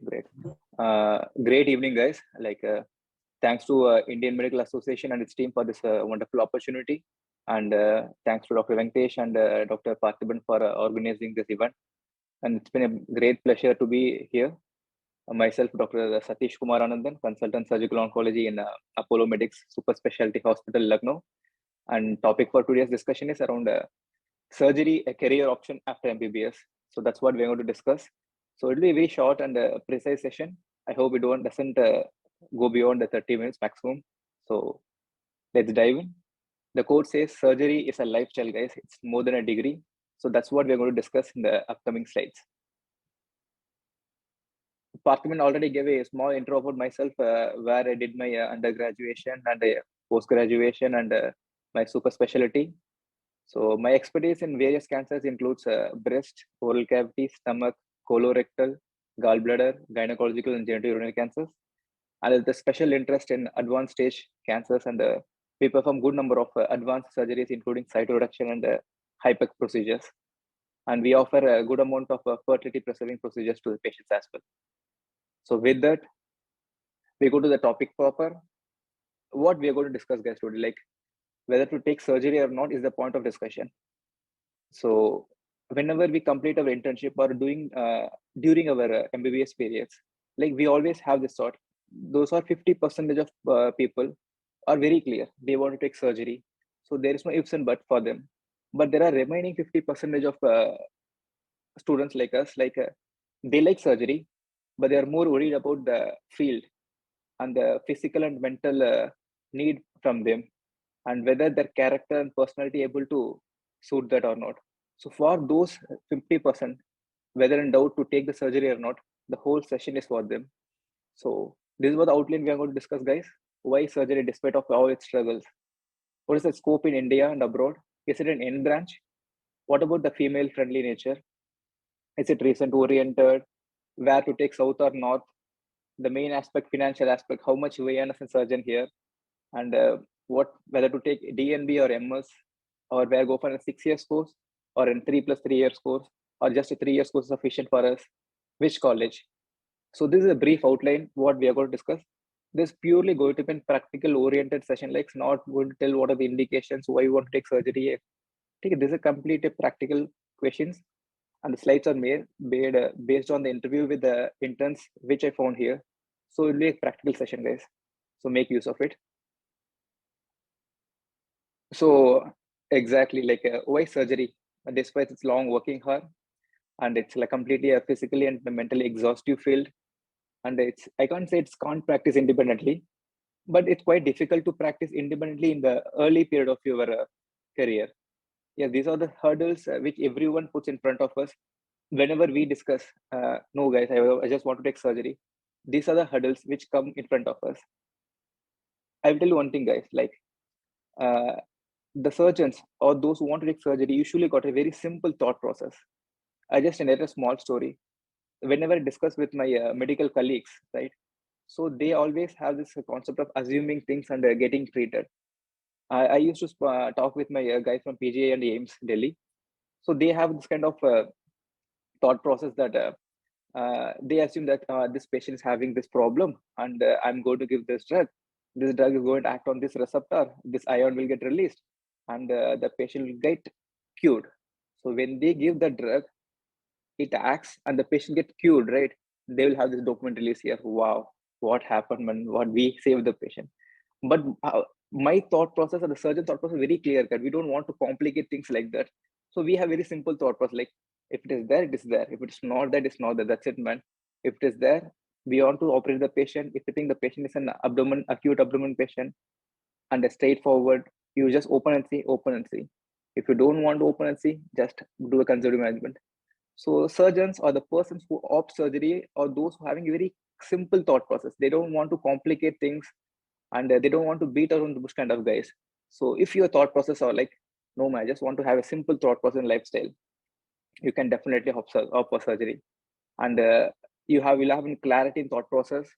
Great. Great evening, guys. Thanks to Indian Medical Association and its team for this wonderful opportunity. And thanks to Dr. Venkatesh and Dr. Parthiban for organizing this event. And it's been a great pleasure to be here. Myself, Dr. Sathish Kumar Anandhan, consultant surgical oncology in Apollo Medics Super Specialty Hospital, Lucknow. And topic for today's discussion is around surgery, a career option after MBBS. So that's what we're going to discuss. So it'll be a very short and precise session. I hope it doesn't go beyond the 30 minutes maximum. So let's dive in. The quote says, surgery is a lifestyle, guys. It's more than a degree. So that's what we're going to discuss in the upcoming slides. Parthiban already gave a small intro about myself, where I did my undergraduation and post-graduation and my super specialty. So my expertise in various cancers includes breast, oral cavity, stomach, colorectal, gallbladder, gynecological and genitourinary cancers. And with a special interest in advanced stage cancers, and we perform good number of advanced surgeries, including cytoreduction and HIPEC procedures. And we offer a good amount of fertility preserving procedures to the patients as well. So with that, we go to the topic proper. What we are going to discuss, guys, today, like whether to take surgery or not is the point of discussion. So whenever we complete our internship or doing during our MBBS periods, like we always have this thought. Those are 50% of people are very clear. They want to take surgery. So there is no ifs and buts for them. But there are remaining 50% of students like us, they like surgery, but they are more worried about the field and the physical and mental need from them, and whether their character and personality able to suit that or not. So for those 50%, whether in doubt to take the surgery or not, the whole session is for them. So this is what the outline we are going to discuss, guys. Why surgery despite of all its struggles? What is the scope in India and abroad? Is it an end branch? What about the female friendly nature? Is it recent oriented? Where to take south or north? The main aspect, financial aspect, how much we earn as a surgeon here? And whether to take DNB or MS, or where go for a 6 years course or in 3+3 years course, or just a 3 years course sufficient for us, which college. So this is a brief outline what we are going to discuss. This purely going to be a practical oriented session, like it's not going to tell what are the indications, why you want to take surgery. This is a complete practical questions, and the slides are made based on the interview with the interns which I found here. So it'll be a practical session, guys. So make use of it. So exactly, why surgery? Despite its long working hour, and it's like completely a physically and mentally exhaustive field, and I can't say it's can't practice independently, but it's quite difficult to practice independently in the early period of your career. Yeah, these are the hurdles which everyone puts in front of us whenever we discuss. No, guys, I just want to take surgery. These are the hurdles which come in front of us. I will tell you one thing, guys. The surgeons or those who want to take surgery usually got a very simple thought process. I just narrate a small story. Whenever I discuss with my medical colleagues, right? So they always have this concept of assuming things and getting treated. I used to talk with my guys from PGA and AIIMS Delhi. So they have this kind of thought process that they assume that this patient is having this problem, and I'm going to give this drug. This drug is going to act on this receptor. This ion will get released, and the patient will get cured. So when they give the drug, it acts and the patient get cured, right? They will have this dopamine release here. Wow, what happened, man? What we saved the patient. But my thought process or the surgeon thought process is very clear cut. We don't want to complicate things like that. So we have very simple thought process, like if it is there, it is there. If it's not there, it's not there. That's it, man. If it is there, we want to operate the patient. If you think the patient is an acute abdomen patient, and a straightforward, you just open and see, open and see. If you don't want to open and see, just do a conservative management. So surgeons or the persons who opt surgery or those who having a very simple thought process. They don't want to complicate things, and they don't want to beat around the bush kind of guys. So if your thought process are like, no man, I just want to have a simple thought process and lifestyle, you can definitely opt for surgery. And will have clarity in thought process,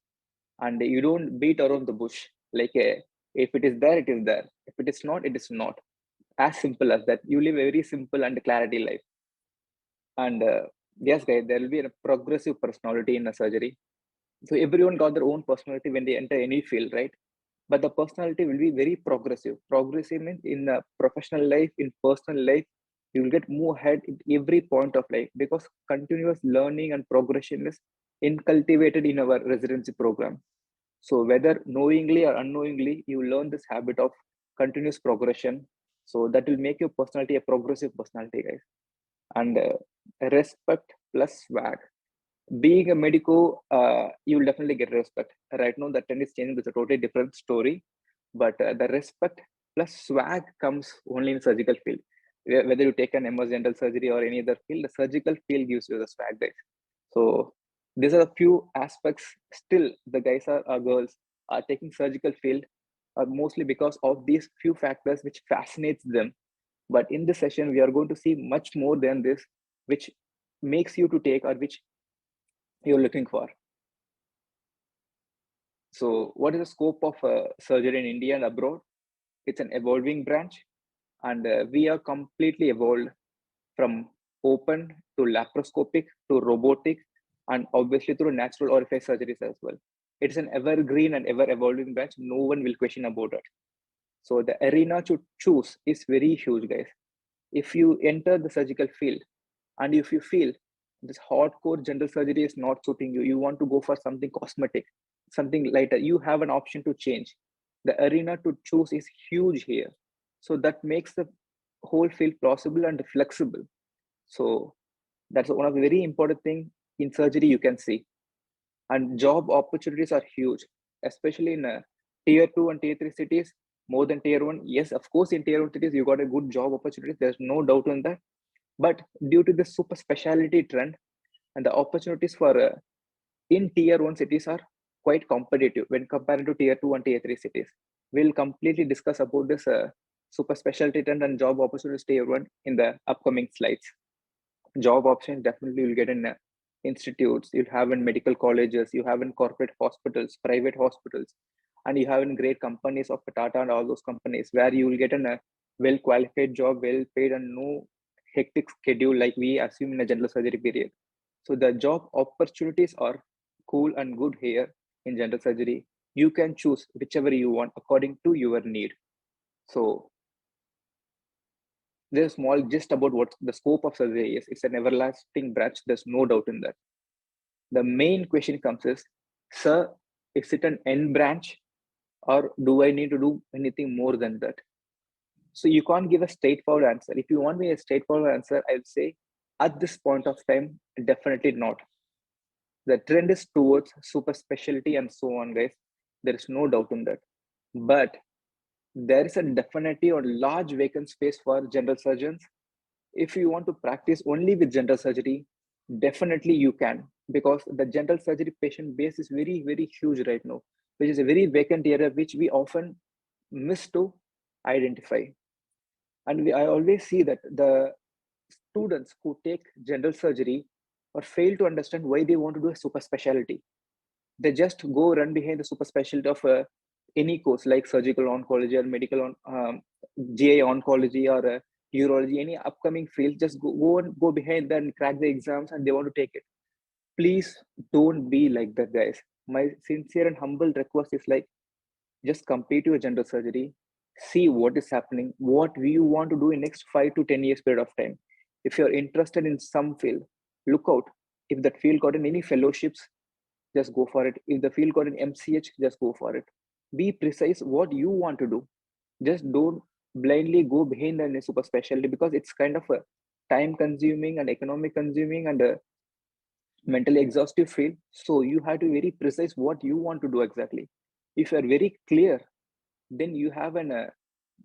and you don't beat around the bush. If it is there, it is there. If it is not, it is not. As simple as that. You live a very simple and clarity life. And Yes, guys, there will be a progressive personality in a surgery. So everyone got their own personality when they enter any field, right? But the personality will be very progressive. Progressive means in professional life, in personal life, you will get more ahead in every point of life because continuous learning and progression is incultivated in our residency program. So whether knowingly or unknowingly, you learn this habit of continuous progression. So that will make your personality a progressive personality, guys. And respect plus swag. Being a medico, you will definitely get respect. Right now, the trend is changing. It's a totally different story, but the respect plus swag comes only in surgical field. Whether you take an MS general surgery or any other field, the surgical field gives you the swag, guys. So these are a few aspects. Still, the guys are girls are taking surgical field mostly because of these few factors which fascinates them. But in this session, we are going to see much more than this, which makes you to take or which you're looking for. So, what is the scope of surgery in India and abroad? It's an evolving branch, and we are completely evolved from open to laparoscopic to robotic, and obviously through natural orifice surgeries as well. It's an evergreen and ever evolving branch. No one will question about it. So, the arena to choose is very huge, guys. If you enter the surgical field and if you feel this hardcore general surgery is not suiting you, you want to go for something cosmetic, something lighter, you have an option to change. The arena to choose is huge here. So that makes the whole field plausible and flexible. So that's one of the very important thing in surgery you can see. And job opportunities are huge, especially in tier 2 and tier 3 cities more than tier 1. Yes, of course, in tier 1 cities you got a good job opportunity, there's no doubt on that. But due to the super specialty trend and the opportunities for in tier 1 cities are quite competitive when compared to tier 2 and tier 3 cities. We'll completely discuss about this super specialty trend and job opportunities tier 1 in the upcoming slides. Job options definitely you'll get in institutes, you'll have in medical colleges, you have in corporate hospitals, private hospitals, and you have in great companies of Tata and all those companies where you will get in a well qualified job, well paid, and no hectic schedule like we assume in a general surgery period. So the job opportunities are cool and good here in general surgery. You can choose whichever you want according to your need. So there's a small gist about what the scope of surgery is. It's an everlasting branch. There's no doubt in that. The main question comes is, sir, is it an end branch or do I need to do anything more than that? So you can't give a straightforward answer. If you want me a straightforward answer, I'll say at this point of time, definitely not. The trend is towards super specialty and so on, guys. There is no doubt in that. But there is a definitely or large vacant space for general surgeons. If you want to practice only with general surgery, definitely you can, because the general surgery patient base is very, very huge right now, which is a very vacant area which we often miss to identify. And I always see that the students who take general surgery or fail to understand why they want to do a super specialty. They just go run behind the super specialty of any course like surgical oncology or medical GI oncology or urology, any upcoming field. Just go and go behind that and crack the exams, and they want to take it. Please don't be like that, guys. My sincere and humble request is like, just compete your general surgery, see what is happening, what you want to do in next 5 to 10 years period of time. If you're interested in some field, look out. If that field got in any fellowships, just go for it. If the field got an MCH, just go for it. Be precise what you want to do. Just don't blindly go behind a super specialty, because it's kind of a time consuming and economic consuming and a mentally exhaustive field. So you have to be very precise what you want to do exactly. If you are very clear, then you have an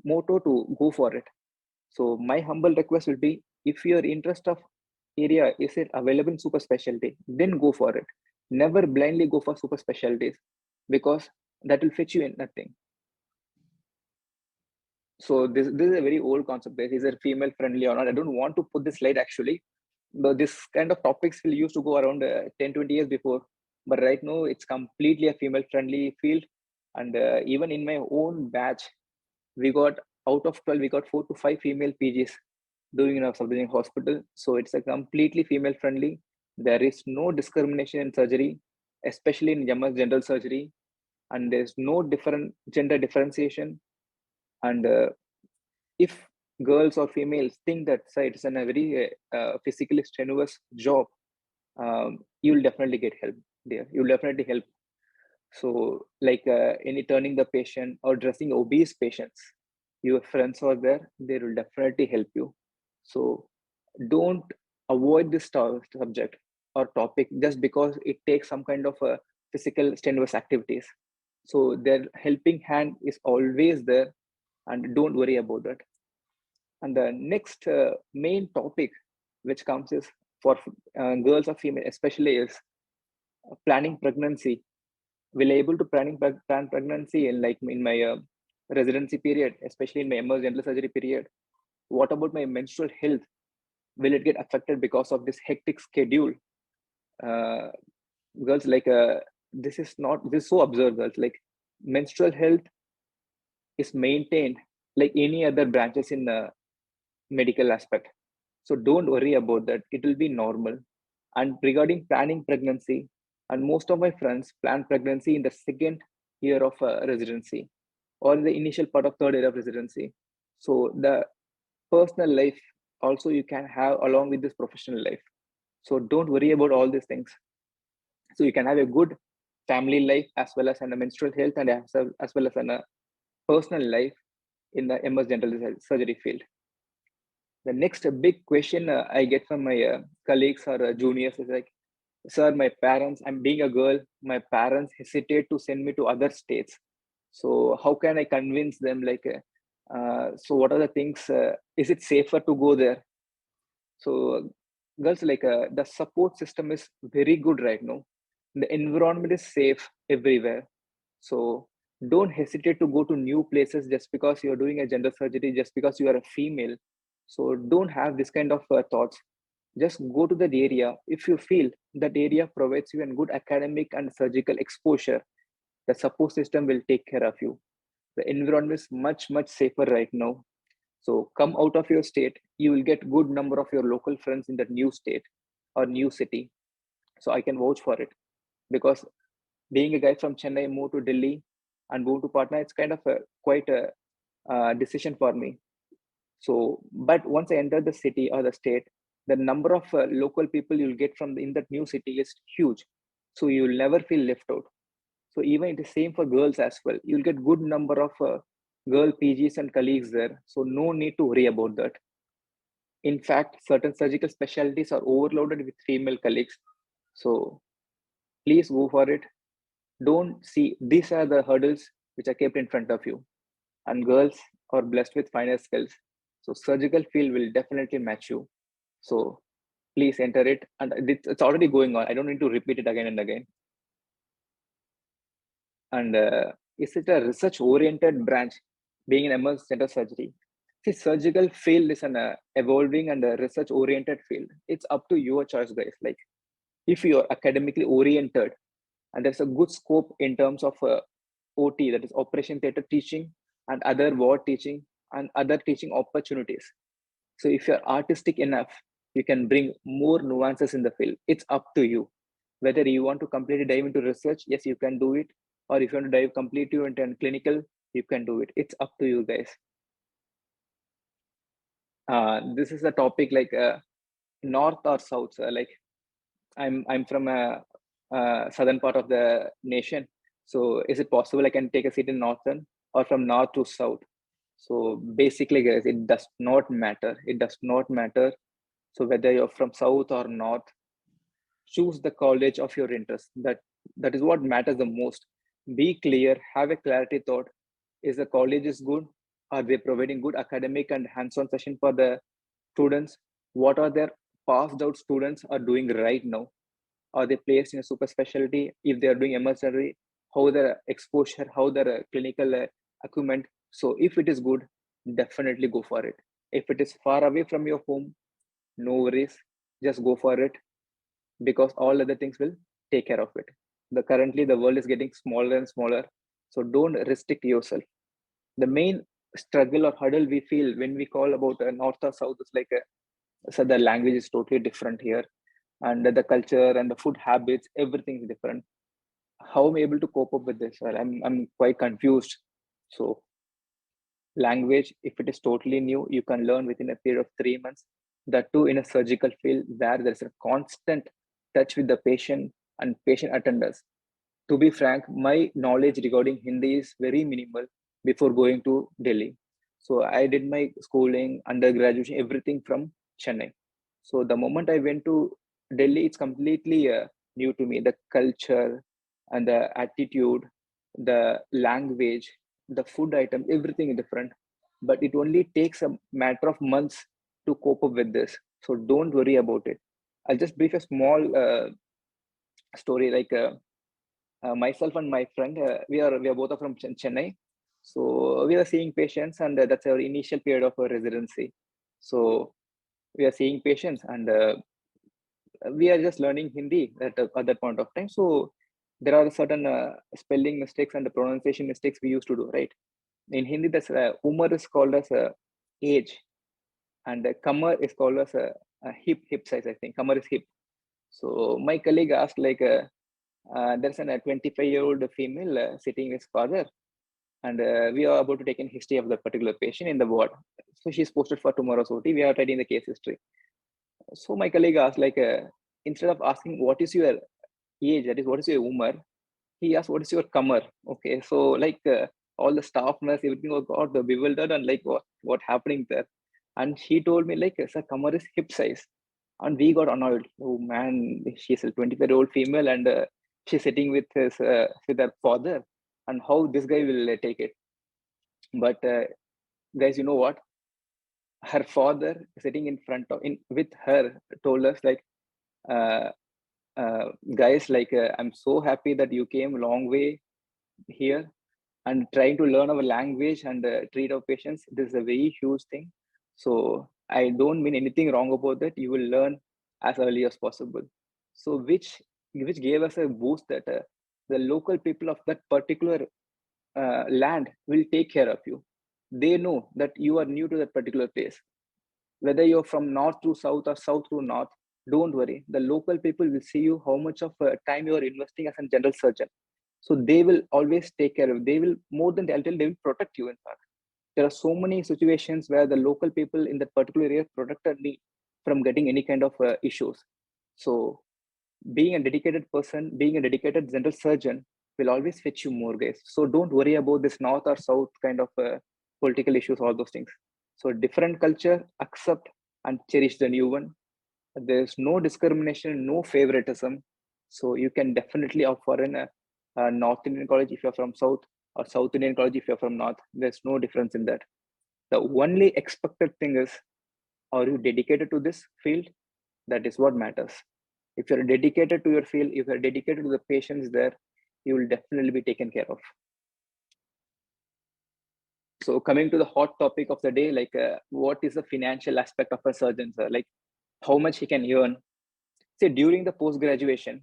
motto to go for it. So my humble request will be, if your interest of area is it available in super specialty, then go for it. Never blindly go for super specialties, because that will fetch you in nothing. So this is a very old concept. Is it female friendly or not? I don't want to put this slide actually. But this kind of topics will used to go around 10-20 years before. But right now it's completely a female friendly field. And even in my own batch, we got out of 12, we got 4 to 5 female PGs. doing in a surgery hospital. So it's a completely female friendly. There is no discrimination in surgery, especially in general surgery, and there's no different gender differentiation. And if girls or females think that it's a very physically strenuous job, you'll definitely get help there. You'll definitely help. So, like any turning the patient or dressing obese patients, your friends are there, they will definitely help you. So, don't avoid this subject or topic just because it takes some kind of physical strenuous activities. So, their helping hand is always there, and don't worry about that. And the next main topic which comes is for girls or female especially is planning pregnancy. Will able to plan pregnancy in like in my residency period, especially in my MS general surgery period? What about my menstrual health? Will it get affected because of this hectic schedule? Uh, Girls, like this is not this is so absurd, girls. Like menstrual health is maintained like any other branches in medical aspect. So don't worry about that. It will be normal. And regarding planning pregnancy, and most of my friends plan pregnancy in the second year of residency or in the initial part of third year of residency. So the personal life also you can have along with this professional life. So don't worry about all these things. So you can have a good family life as well as a menstrual health and as well as a personal life in the MS general surgery field. The next big question I get from my colleagues or juniors is like, sir, my parents, I'm being a girl, my parents hesitate to send me to other states. So how can I convince them? Like, so what are the things? Is it safer to go there? So girls, like the support system is very good right now. The environment is safe everywhere. So don't hesitate to go to new places just because you're doing a gender surgery, just because you are a female. So don't have this kind of thoughts. Just go to that area. If you feel that area provides you a good academic and surgical exposure, the support system will take care of you. The environment is much, much safer right now. So come out of your state, you will get good number of your local friends in that new state or new city. So I can vouch for it, because being a guy from Chennai, moved to Delhi and moved to Patna, it's kind of a quite a decision for me. So, but once I enter the city or the state, the number of local people you'll get from in that new city is huge. So you'll never feel left out. So even it is same for girls as well. You'll get good number of girl PGs and colleagues there. So no need to worry about that. In fact, certain surgical specialties are overloaded with female colleagues. So please go for it. Don't see these are the hurdles which are kept in front of you. And girls are blessed with finer skills. So surgical field will definitely match you. So please enter it. And it's already going on. I don't need to repeat it again and again. And is it a research oriented branch being in MS general surgery? See, surgical field is an evolving and a research oriented field. It's up to your choice, guys. Like if you are academically oriented and there's a good scope in terms of OT, that is operation theater teaching, and other ward teaching and other teaching opportunities. So if you're artistic enough, you can bring more nuances in the field. It's up to you. Whether you want to completely dive into research, yes, you can do it. Or if you want to dive completely into clinical, you can do it. It's up to you, guys. This is a topic like north or south. Like I'm from a southern part of the nation. So is it possible I can take a seat in northern or from north to south? So basically, guys, it does not matter. It does not matter. So whether you're from south or north, choose the college of your interest. That is what matters the most. Be clear. Have a clarity thought. Is the college is good? Are they providing good academic and hands-on session for the students? What are their passed out students are doing right now? Are they placed in a super specialty? If they are doing emergency, how their exposure, how their clinical equipment? So if it is good, definitely go for it. If it is far away from your home, no worries, just go for it, because all other things will take care of it. Currently the world is getting smaller and smaller, so don't restrict yourself. The main struggle or hurdle we feel when we call about north or south. It's like so the language is totally different here, and the culture and the food habits, everything is different. How am I able to cope up with this? Well, I'm quite confused. So language, if it is totally new, you can learn within a period of 3 months. That too in a surgical field where there's a constant touch with the patient and patient attenders. To be frank, my knowledge regarding Hindi is very minimal before going to Delhi. So I did my schooling, undergraduate, everything from Chennai. So the moment I went to Delhi, it's completely new to me. The culture and the attitude, the language, the food items, everything is different. But it only takes a matter of months to cope up with this. So don't worry about it. I'll just brief a small story. Like myself and my friend, we are both are from Chennai. So we are seeing patients, and that's our initial period of our residency. So we are seeing patients, and we are just learning Hindi at that point of time. So there are certain spelling mistakes and the pronunciation mistakes we used to do, right? In Hindi, that's Umar is called as age, and Kamar is called as hip size. I think Kamar is hip. So my colleague asked like, there's a 25-year-old female sitting with father, and we are about to take in history of the particular patient in the ward. So she's posted for tomorrow's OT. We are writing the case history. So my colleague asked like, instead of asking what is your age, that is what is your Umar, he asked what is your Kamar. Okay, so like all the staff nurse, everything got bewildered and like what happening there. And she told me like, sir, Kamar is hip size. And we got annoyed. Oh man, she's a 25-year-old female, and she's sitting with her father, and how this guy will take it. But guys, you know what? Her father sitting in front of in with her told us like, uh, guys, like I'm so happy that you came a long way here and trying to learn our language and treat our patients. This is a very huge thing. So I don't mean anything wrong about that. You will learn as early as possible. So which gave us a boost that the local people of that particular land will take care of you. They know that you are new to that particular place. Whether you're from north to south or south to north, don't worry. The local people will see you how much of time you are investing as a general surgeon. So they will always take care of. They will more than they'll tell, they will protect you. In fact, there are so many situations where the local people in that particular area protected me from getting any kind of issues. So being a dedicated person, being a dedicated general surgeon will always fetch you more, guys. So don't worry about this north or south kind of political issues, all those things. So different culture, accept and cherish the new one. There's no discrimination, no favoritism. So you can definitely opt for a North Indian college if you're from South, or South Indian college if you're from North. There's no difference in that. The only expected thing is, are you dedicated to this field? That is what matters. If you're dedicated to your field, if you're dedicated to the patients there, you will definitely be taken care of. So coming to the hot topic of the day, like what is the financial aspect of a surgeon, sir? Like how much he can earn. See, during the post-graduation,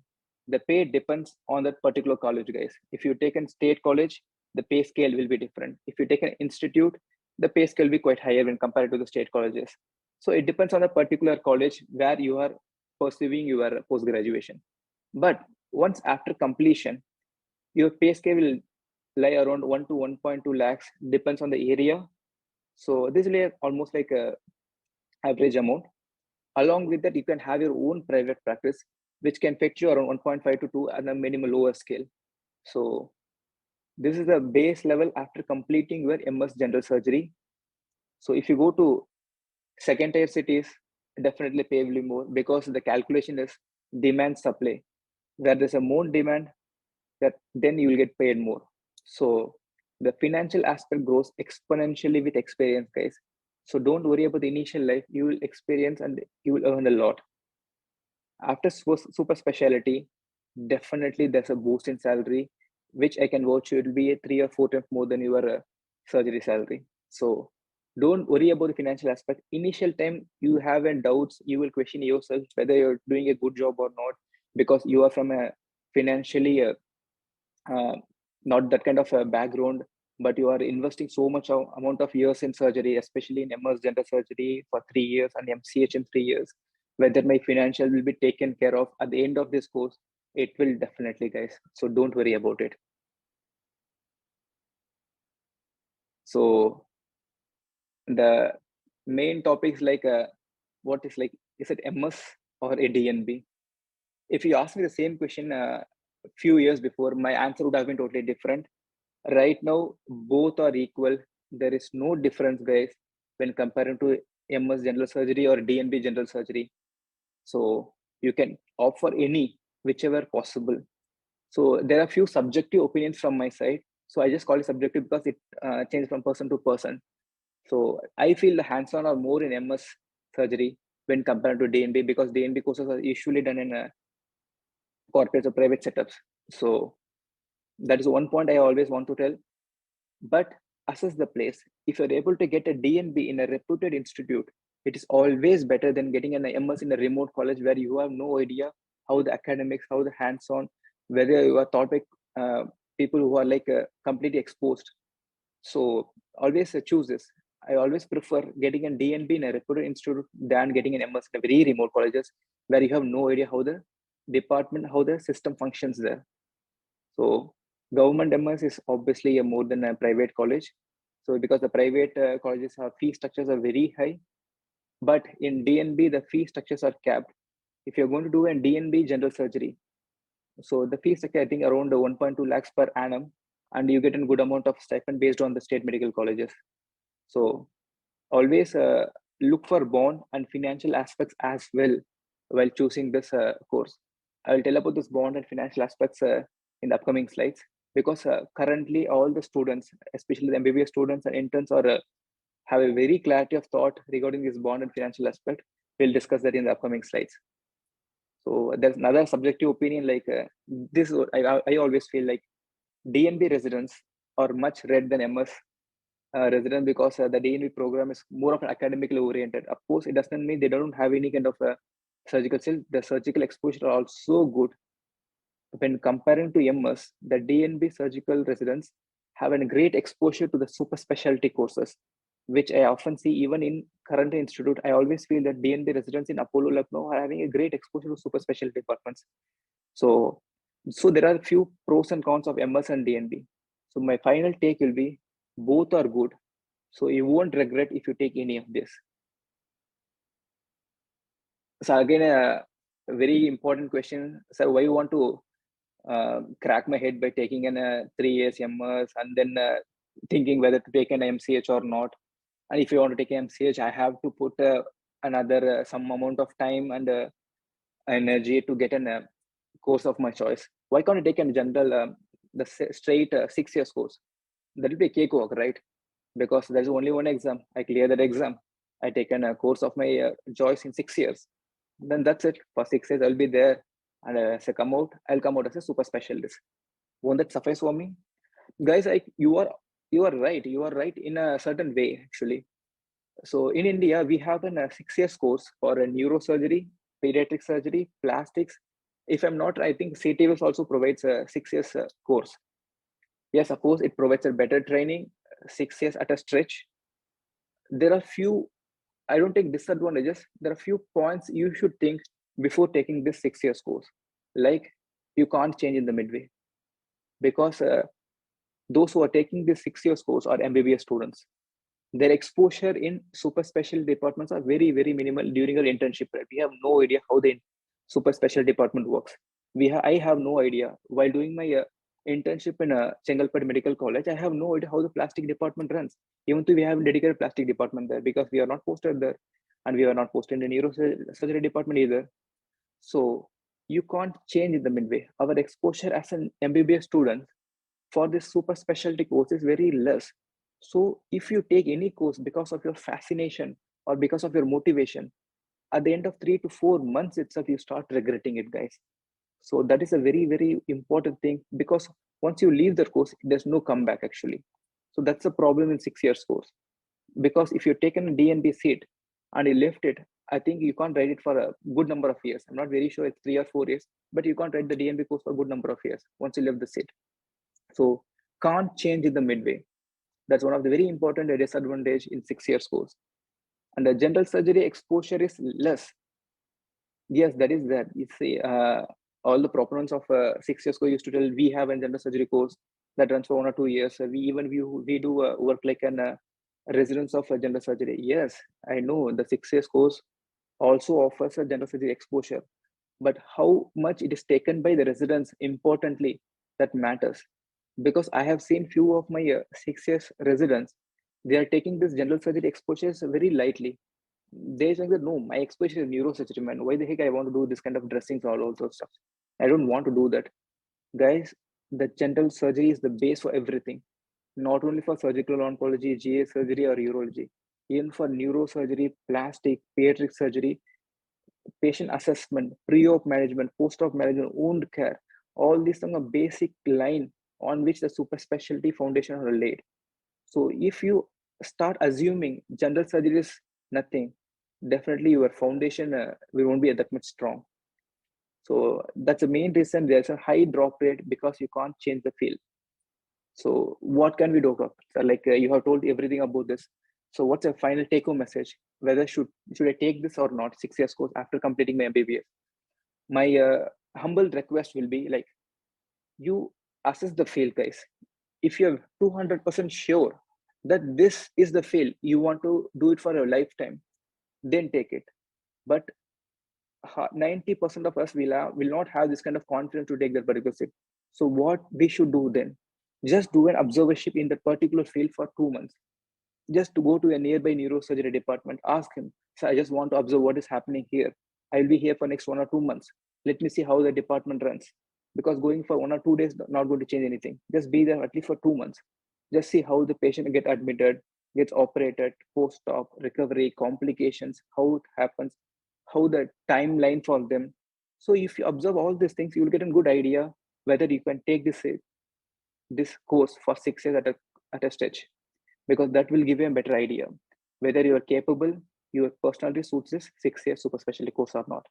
the pay depends on that particular college, guys. If you take a state college, the pay scale will be different. If you take an institute, the pay scale will be quite higher when compared to the state colleges. So it depends on the particular college where you are pursuing your post-graduation. But once after completion, your pay scale will lie around 1 to 1.2 lakhs, depends on the area. So this is almost like a average amount. Along with that, you can have your own private practice, which can fetch you around 1.5 to 2 at a minimum lower scale. So this is the base level after completing your MS general surgery. So if you go to second tier cities, definitely pay will be more, because the calculation is demand supply. Where there's a more demand, that then you will get paid more. So the financial aspect grows exponentially with experience, guys. So don't worry about the initial life. You will experience and you will earn a lot. After super specialty, definitely there's a boost in salary, which I can vouch you it will be a 3 or 4 times more than your surgery salary. So don't worry about the financial aspect. Initial time you have any doubts, you will question yourself whether you're doing a good job or not, because you are from a financially not that kind of a background. but you are investing so much amount of years in surgery, especially in MS general surgery for 3 years and MCH in 3 years, whether my financial will be taken care of at the end of this course, it will definitely, guys. So don't worry about it. So the main topics like what is like, is it MS or a DNB? If you ask me the same question a few years before, my answer would have been totally different. Right now, both are equal. There is no difference, guys, when comparing to MS general surgery or DNB general surgery. So you can opt for any, whichever possible. So there are few subjective opinions from my side. So I just call it subjective because it changes from person to person. So I feel the hands-on are more in MS surgery when compared to DNB, because DNB courses are usually done in corporate or private setups. So that is one point I always want to tell. But assess the place. If you're able to get a DNB in a reputed institute, it is always better than getting an MS in a remote college where you have no idea how the academics, how the hands-on, whether you are taught by people who are like completely exposed. So always choose this. I always prefer getting a DNB in a reputed institute than getting an MS in a very remote colleges where you have no idea how the department, how the system functions there. So government MS is obviously a more than a private college. So because the private colleges have fee structures are very high, but in DNB the fee structures are capped. If you're going to do a DNB general surgery, so the fee structure I think around 1.2 lakhs per annum, and you get a good amount of stipend based on the state medical colleges. So always look for bond and financial aspects as well while choosing this course. I will tell about this bond and financial aspects in the upcoming slides, because currently all the students, especially the MBBS students and interns, are have a very clarity of thought regarding this bond and financial aspect. We'll discuss that in the upcoming slides. So there's another subjective opinion like this. I always feel like DNB residents are much read than MS resident, because the DNB program is more of an academically oriented. Of course, it doesn't mean they don't have any kind of surgical skill. The surgical exposure are also good. When comparing to MS, the DNB surgical residents have a great exposure to the super specialty courses, which I often see even in current institute. I always feel that DNB residents in Apollo Lucknow are having a great exposure to super specialty departments. So, so there are a few pros and cons of MS and DNB. So my final take will be both are good. So you won't regret if you take any of this. So again, a very important question, sir. Why you want to crack my head by taking an 3 years MS and then thinking whether to take an MCH or not? And if you want to take an MCH, I have to put another some amount of time and energy to get a course of my choice. Why can't you take a general the straight 6 years course? That will be a cakewalk, right? Because there's only one exam. I clear that exam. I taken a course of my choice in 6 years. Then that's it. For 6 years, I'll be there. And as I come out, I'll come out as a super specialist. Won't that suffice for me? Guys, you are right. You are right in a certain way, actually. So in India, we have a 6 years course for a neurosurgery, pediatric surgery, plastics. If I'm not, I think CTVS also provides a 6 years course. Yes, of course, it provides a better training, 6 years at a stretch. There are few, I don't take disadvantages. There are few points you should think before taking this 6 years course. Like you can't change in the midway, because those who are taking this 6 years course are MBBS students. Their exposure in super special departments are very, very minimal during our internship. We have no idea how the super special department works. I have no idea. While doing my internship in a Chengalpet Medical College, I have no idea how the plastic department runs. Even though we have a dedicated plastic department there, because we are not posted there, and we are not posted in the neurosurgery department either. So you can't change in the midway. Our exposure as an MBBS student for this super specialty course is very less. So if you take any course because of your fascination or because of your motivation, at the end of 3 to 4 months itself, you start regretting it, guys. So that is a very, very important thing, because once you leave the course, there's no comeback actually. So that's a problem in 6 years course. Because if you've taken a DNB seat and you left it, I think you can't write it for a good number of years. I'm not very sure it's 3 or 4 years, but you can't write the DNB course for a good number of years once you left the seat. So can't change in the midway. That's one of the very important disadvantage in 6 years course. And the general surgery exposure is less. Yes, that is that. You see, all the proponents of 6 years course used to tell we have a general surgery course that runs for 1 or 2 years. We do work like an residence of general surgery. Yes, I know the 6 years course also offers a general surgery exposure, but how much it is taken by the residents, importantly, that matters. Because I have seen few of my 6 years residents, they are taking this general surgery exposures very lightly. They saying that no, my exposure is neurosurgery, man. Why the heck I want to do this kind of dressings, all those stuff? I don't want to do that, guys. The general surgery is the base for everything, not only for surgical oncology, GA surgery, or urology, even for neurosurgery, plastic, pediatric surgery, patient assessment, pre-op management, post-op management, wound care. All these are a basic line on which the super specialty foundation are laid. So if you start assuming general surgery is nothing, definitely your foundation won't be that much strong. So that's the main reason there's a high drop rate, because you can't change the field. So what can we do? So like you have told everything about this. So what's your final take-home message? Whether should I take this or not? 6 years course after completing my MBBS. My humble request will be like, you assess the field, guys. If you're 200% sure that this is the field you want to do it for a lifetime, then take it. But 90% of us will not have this kind of confidence to take that particular step. So what we should do then? Just do an observership in that particular field for 2 months. Just to go to a nearby neurosurgery department, ask him, so I just want to observe what is happening here. I'll be here for next 1 or 2 months. Let me see how the department runs. Because going for 1 or 2 days not going to change anything. Just be there at least for 2 months. Just see how the patient get admitted, gets operated, post-op, recovery, complications, how it happens, how the timeline for them. So if you observe all these things, you will get a good idea whether you can take this course for 6 years at a stretch, because that will give you a better idea whether you are capable, your personality suits this 6 year super specialty course or not.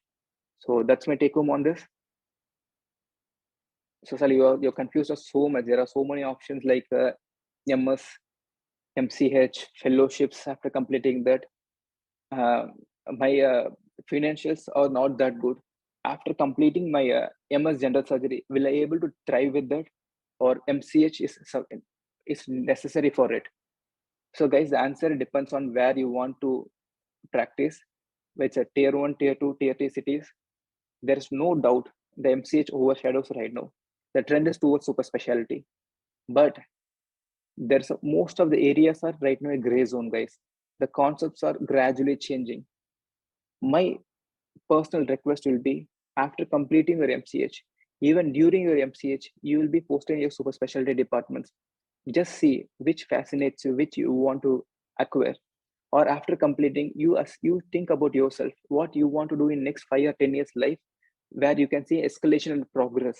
So that's my take home on this. So Sally, you're confused of so much. There are so many options like MS, MCH, fellowships after completing that. My financials are not that good. After completing my MS general surgery, will I able to thrive with that, or MCH is necessary for it? So guys, the answer depends on where you want to practice, which are tier 1, tier 2, tier 3 cities. There is no doubt the MCH overshadows right now. The trend is towards super specialty. But most of the areas are right now a gray zone, guys. The concepts are gradually changing. My personal request will be, after completing your MCH, even during your MCH, you will be posted in your super specialty departments. Just see which fascinates you, which you want to acquire. Or after completing, you think about yourself, what you want to do in next 5 or 10 years life, where you can see escalation and progress.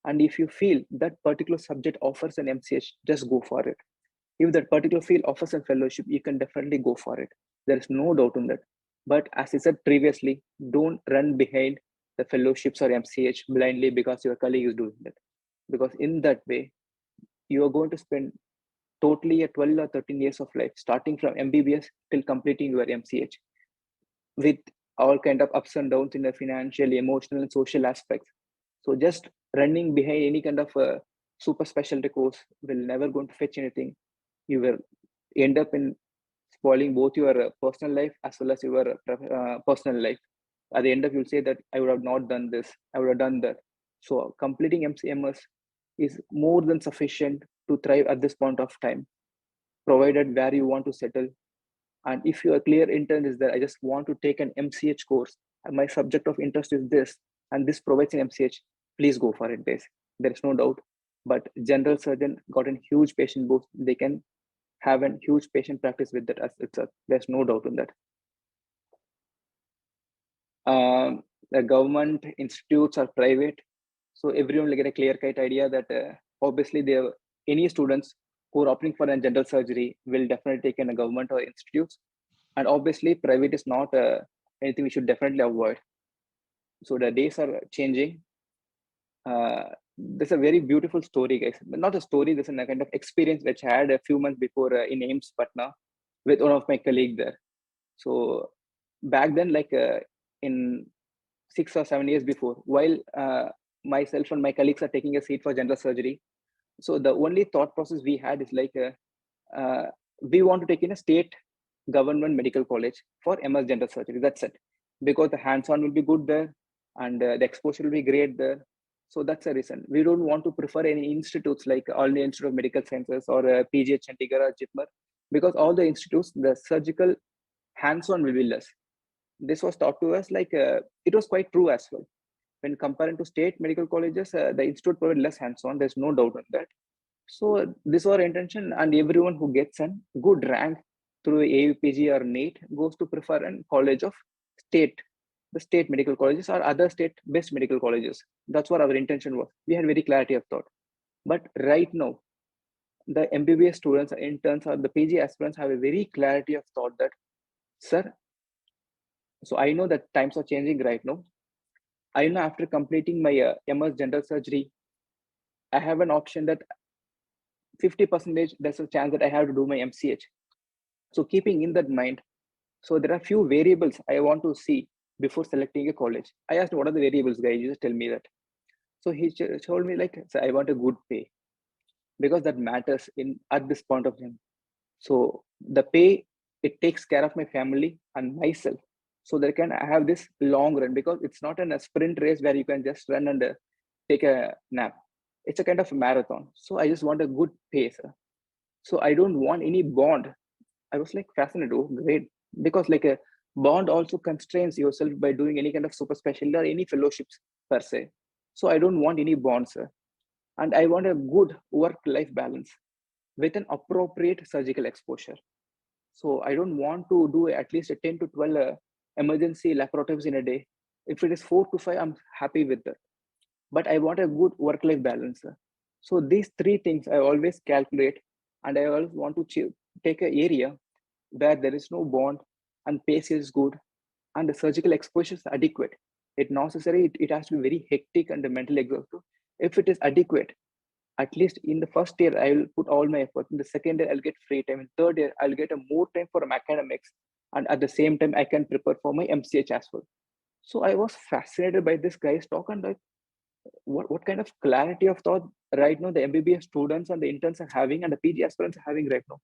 And if you feel that particular subject offers an MCH, just go for it. If that particular field offers a fellowship, you can definitely go for it. There is no doubt in that. But as I said previously, don't run behind the fellowships or MCH blindly because your colleague is doing that. Because in that way, you are going to spend totally a 12 or 13 years of life, starting from MBBS till completing your MCH, with all kind of ups and downs in the financial, emotional, and social aspects. So just running behind any kind of a super specialty course will never going to fetch anything. You will end up in spoiling both your personal life as well as your personal life. At the end of, you'll say that I would have not done this, I would have done that. So completing MCMS is more than sufficient to thrive at this point of time, provided where you want to settle. And if your clear intent is that I just want to take an MCH course and my subject of interest is this, and this provides an MCH, please go for it, guys. There is no doubt. But general surgeon got a huge patient boost. They can have a huge patient practice with that as itself. There's no doubt in that. The government institutes are private, so everyone will get a clear-cut idea that obviously any students who are opting for a general surgery will definitely take in a government or institutes, and obviously private is not anything we should definitely avoid. So the days are changing. there's a very beautiful story, guys. Not a story, there's a kind of experience which I had a few months before in AIIMS Patna with one of my colleagues there. So back then, like in 6 or 7 years before, while myself and my colleagues are taking a seat for general surgery, so the only thought process we had is like we want to take in a state government medical college for MS general surgery. That's it, because the hands-on will be good there, and the exposure will be great there. So that's the reason. We don't want to prefer any institutes like All India Institute of Medical Sciences or PGH Chandigarh or JIPMER, because all the institutes, the surgical hands-on will be less. This was taught to us like it was quite true as well. When comparing to state medical colleges, the institute provide less hands-on. There's no doubt on that. So this was our intention, and everyone who gets a good rank through AUPG or NEET goes to prefer a college of state, the state medical colleges or other state-based medical colleges. That's what our intention was. We had very clarity of thought. But right now, the MBBS students, interns, or the PG aspirants have a very clarity of thought that, sir, so I know that times are changing right now. I know after completing my MS general surgery, I have an option that 50% there's a chance that I have to do my MCH. So keeping in that mind, so there are few variables I want to see before selecting a college. I asked, what are the variables, guys? You just tell me that. So he told me like, so I want a good pay, because that matters in at this point of time. So the pay, it takes care of my family and myself, so that I have this long run, because it's not a sprint race where you can just run and take a nap. It's a kind of a marathon. So I just want a good pace. So I don't want any bond. I was like fascinated. Oh, great. Because like a bond also constrains yourself by doing any kind of super specialty or any fellowships per se. So I don't want any bonds. And I want a good work-life balance with an appropriate surgical exposure. So I don't want to do at least a 10 to 12 emergency laparoscopies in a day. If it is 4 to 5, I'm happy with that. But I want a good work-life balance. So these three things I always calculate, and I always want to take an area where there is no bond and pace is good and the surgical exposure is adequate. It's not necessary, it has to be very hectic and mentally exhaustive. If it is adequate, at least in the first year, I will put all my effort. In the second year, I'll get free time. In third year, I'll get a more time for academics. And at the same time, I can prepare for my MCH as well. So I was fascinated by this guy's talk, and like, what kind of clarity of thought right now the MBBS students and the interns are having and the PG aspirants are having right now.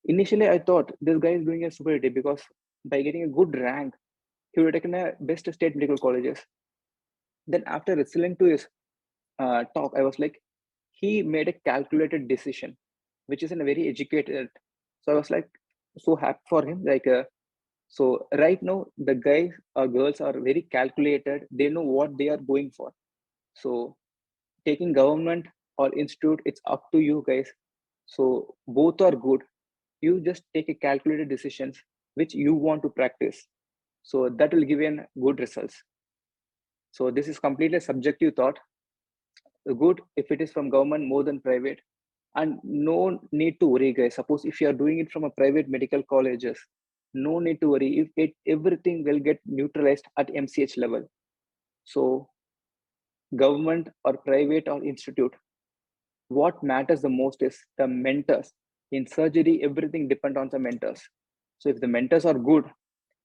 Initially, I thought this guy is doing a stupidity, because by getting a good rank, he would have taken a best state medical colleges. Then after listening to his talk, I was like, he made a calculated decision, which is in a very educated. So I was like, so happy for him. Like, so right now, the guys or girls are very calculated. They know what they are going for. So taking government or institute, it's up to you guys. So both are good. You just take a calculated decisions which you want to practice. So that will give you good results. So this is completely subjective thought. Good if it is from government more than private, and no need to worry, guys. Suppose if you are doing it from a private medical colleges, no need to worry. If everything will get neutralized at MCH level. So government or private or institute, what matters the most is the mentors. In surgery, everything depends on the mentors. So if the mentors are good,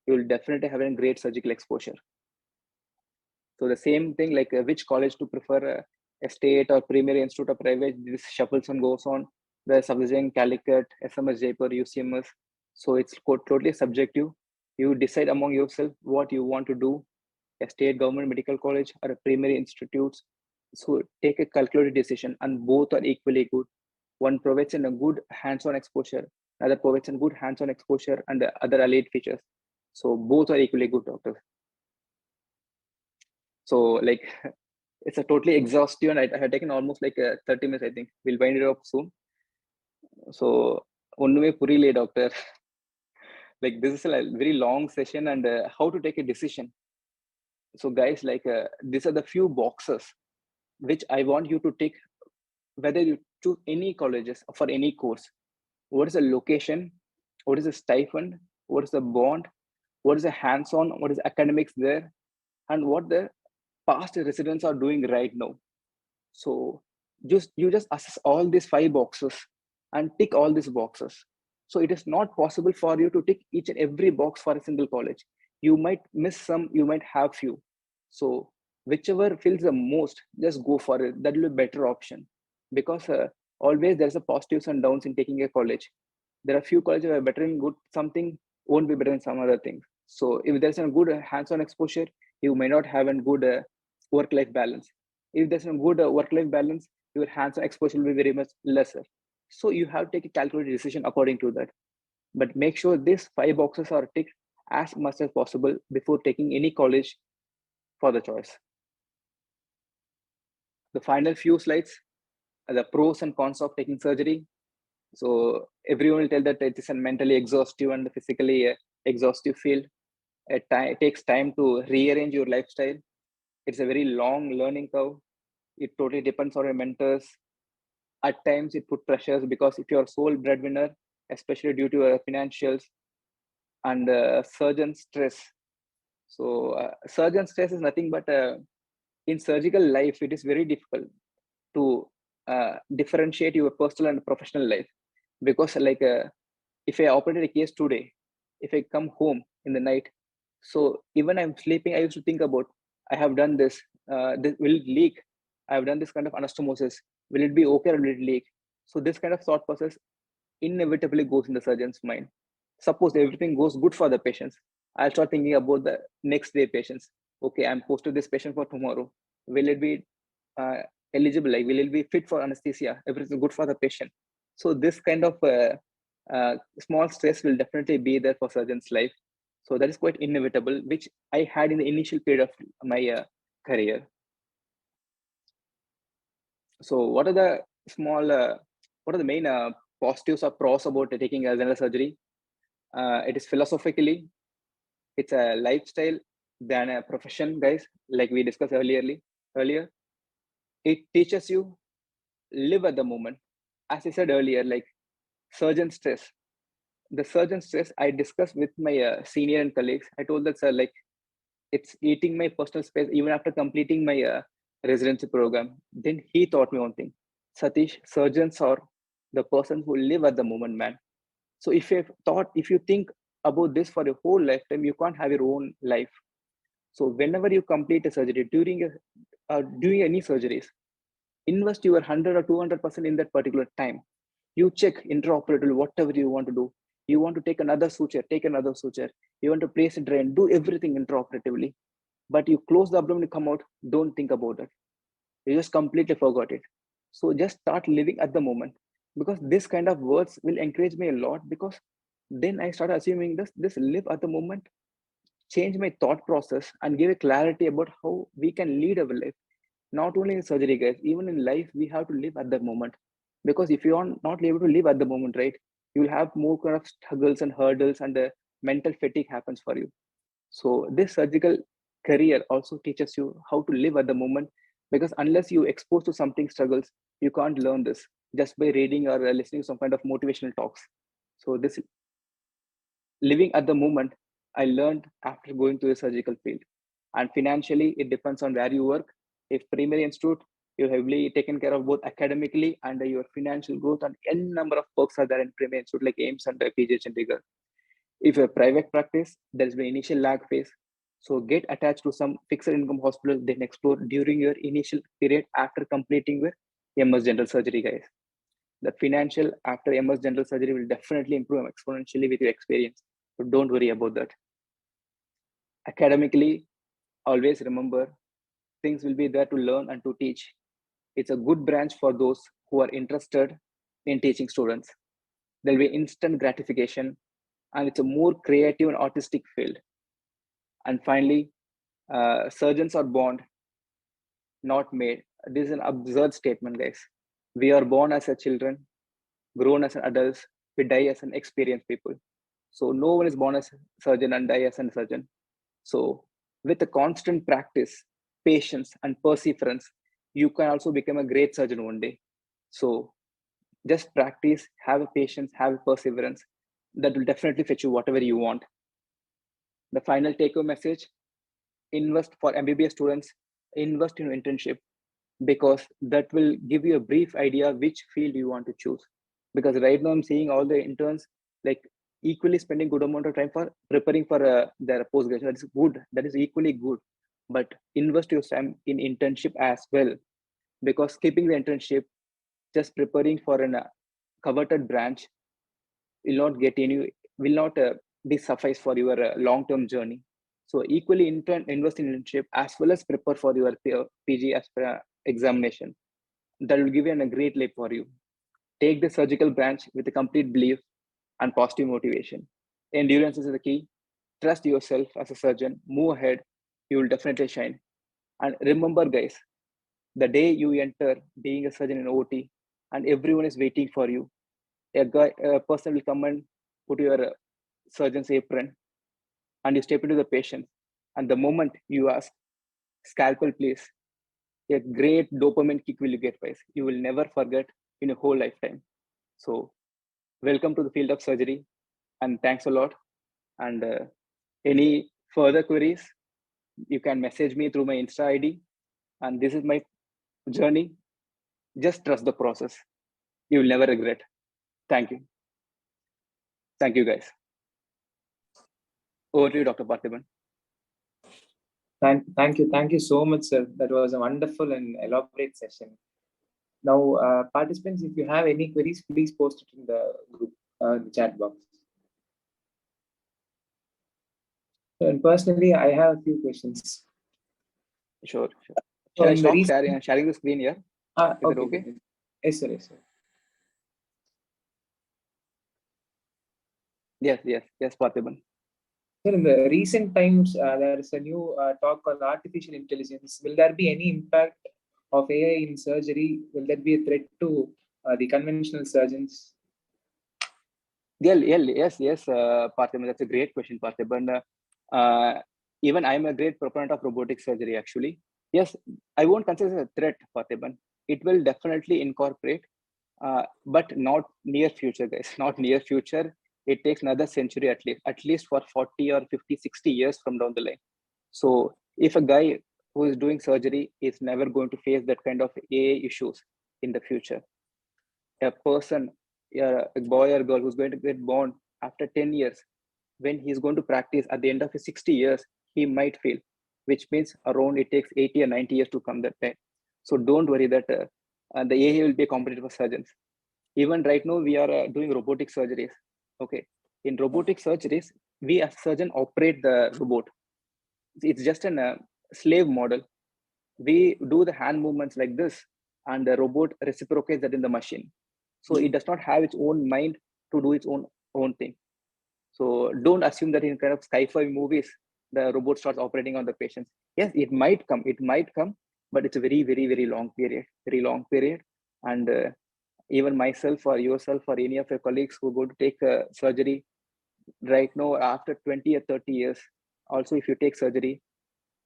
you will definitely have a great surgical exposure. So the same thing, like which college to prefer, a state or primary institute or private, this shuffles and goes on. The subject Calicut, SMS Jaipur, UCMS. So it's totally subjective. You decide among yourself what you want to do, a state government medical college or a primary institutes. So take a calculated decision, and both are equally good. One provides in a good hands-on exposure, another provides a good hands-on exposure and the other allied features. So both are equally good, doctors. So like, it's a totally exhaustive, and I had taken almost like 30 minutes. I think we'll wind it up soon. So onnume purile, doctor. Like, this is a very long session, and how to take a decision. So guys, like these are the few boxes which I want you to take, whether you choose any colleges for any course. What is the location? What is the stipend? What is the bond? What is the hands-on? What is academics there? And what the past residents are doing right now. So you just assess all these 5 boxes and tick all these boxes. So it is not possible for you to tick each and every box for a single college. You might miss some, you might have few. So whichever fills the most, just go for it. That will be a better option, because always there's a positives and downs in taking a college. There are few colleges that are better in good something, won't be better in some other things. So if there's a good hands-on exposure, you may not have a good work-life balance. If there's a good work-life balance, your hands-on exposure will be very much lesser. So you have to take a calculated decision according to that. But make sure these 5 boxes are ticked as much as possible before taking any college for the choice. The final few slides are the pros and cons of taking surgery. So everyone will tell that it is a mentally exhaustive and physically exhaustive field. It takes time to rearrange your lifestyle. It's a very long learning curve. It totally depends on your mentors. At times, it put pressures, because if you're sole breadwinner, especially due to financials and surgeon stress. So surgeon stress is nothing but in surgical life, it is very difficult to differentiate your personal and professional life, because like if I operated a case today, if I come home in the night, so even I'm sleeping, I used to think about, I have done this, this will it leak? I have done this kind of anastomosis. Will it be okay or will it leak? So this kind of thought process inevitably goes in the surgeon's mind. Suppose everything goes good for the patients, I'll start thinking about the next day patients. Okay, I'm posted this patient for tomorrow. Will it be uh, eligible? Like, will it be fit for anesthesia? Everything good for the patient. So this kind of small stress will definitely be there for surgeon's life. So that is quite inevitable, which I had in the initial period of my career. So what are the what are the main positives or pros about taking a general surgery? It is philosophically, it's a lifestyle than a profession, guys. Like we discussed earlier, it teaches you live at the moment. As I said earlier, like surgeon stress. The surgeon stress I discussed with my senior and colleagues. I told that, sir, like it's eating my personal space even after completing my residency program. Then he taught me one thing: Satish, surgeons are the person who live at the moment, man. So if you think about this for your whole lifetime, you can't have your own life. So whenever you complete a surgery, doing any surgeries, invest your 100 or 200% in that particular time. You check intraoperatively whatever you want to do. You want to take another suture. You want to place a drain, do everything intraoperatively. But you close the abdomen, you come out, don't think about it. You just completely forgot it. So just start living at the moment, because this kind of words will encourage me a lot, because then I start assuming this live at the moment change my thought process and give a clarity about how we can lead our life. Not only in surgery, guys, even in life, we have to live at the moment. Because if you are not able to live at the moment, right, you will have more kind of struggles and hurdles, and the mental fatigue happens for you. So this surgical career also teaches you how to live at the moment, because unless you expose to something struggles, you can't learn this just by reading or listening to some kind of motivational talks. So this living at the moment, I learned after going to the surgical field. And financially, it depends on where you work. If primary institute, you're heavily taken care of both academically and your financial growth, and n number of perks are there in primary institute like AIIMS and PGH and rigor. If a private practice, there's the initial lag phase. So get attached to some fixed income hospital, then explore during your initial period after completing your MS general surgery, guys. The financial after MS general surgery will definitely improve exponentially with your experience. So don't worry about that. Academically, always remember, things will be there to learn and to teach. It's a good branch for those who are interested in teaching students. There'll be instant gratification, and it's a more creative and artistic field. And finally, surgeons are born, not made. This is an absurd statement, guys. We are born as a children, grown as an adults, we die as an experienced people. So no one is born as a surgeon and die as a surgeon. So with a constant practice, patience, and perseverance, you can also become a great surgeon one day. So just practice, have a patience, have a perseverance. That will definitely fetch you whatever you want. The final take-home message: invest for MBBS students, invest in internship. because that will give you a brief idea which field you want to choose. Because right now I'm seeing all the interns like equally spending good amount of time for preparing for their postgraduate. That is good. That is equally good. But invest your time in internship as well, because skipping the internship, just preparing for a coveted branch will not get any, will not be suffice for your long-term journey. So equally invest in internship as well as prepare for your PG as per examination. That will give you a great leap for you. Take the surgical branch with a complete belief and positive motivation. Endurance is the key. Trust yourself as a surgeon. Move ahead. You will definitely shine. And remember, guys, the day you enter being a surgeon in OT and everyone is waiting for you, a person will come and put your surgeon's apron and you step into the patient. And the moment you ask, scalpel, please, a great dopamine kick will you get, guys. You will never forget in your whole lifetime. So, welcome to the field of surgery, and thanks a lot. And any further queries, you can message me through my Insta ID. And this is my journey. Just trust the process. You will never regret. Thank you. Thank you, guys. Over to you, Dr. Parthiban. Thank you so much, sir. That was a wonderful and elaborate session. Now, participants, if you have any queries, please post it in the group, the chat box. And personally, I have a few questions. Sure. Shall I stop sharing the screen here? Is it okay? Yes, sir. Yes, sir. Yes, Parthiban. Sir, in the recent times, there is a new talk on artificial intelligence. Will there be any impact of AI in surgery? Will there be a threat to the conventional surgeons? Yes, Parthiban. That's a great question, Parthiban. Even I'm a great proponent of robotic surgery, actually. Yes, I won't consider it a threat, Parthiban. It will definitely incorporate, but not near future, guys. Not near future. It takes another century at least for 40 or 50, 60 years from down the line. So if a guy who is doing surgery is never going to face that kind of AI issues in the future, a person, a boy or girl who's going to get born after 10 years, when he's going to practice at the end of his 60 years, he might fail, which means around it takes 80 or 90 years to come that time. So don't worry that the AI will be a competitor for surgeons. Even right now, we are doing robotic surgeries. Okay. In robotic surgeries, we as surgeon operate the robot. It's just a slave model. We do the hand movements like this, and the robot reciprocates that in the machine. So it does not have its own mind to do its own thing. So don't assume that in kind of sci-fi movies, the robot starts operating on the patients. Yes, it might come, but it's a very, very, very long period. And even myself or yourself or any of your colleagues who go to take surgery right now after 20 or 30 years, also if you take surgery,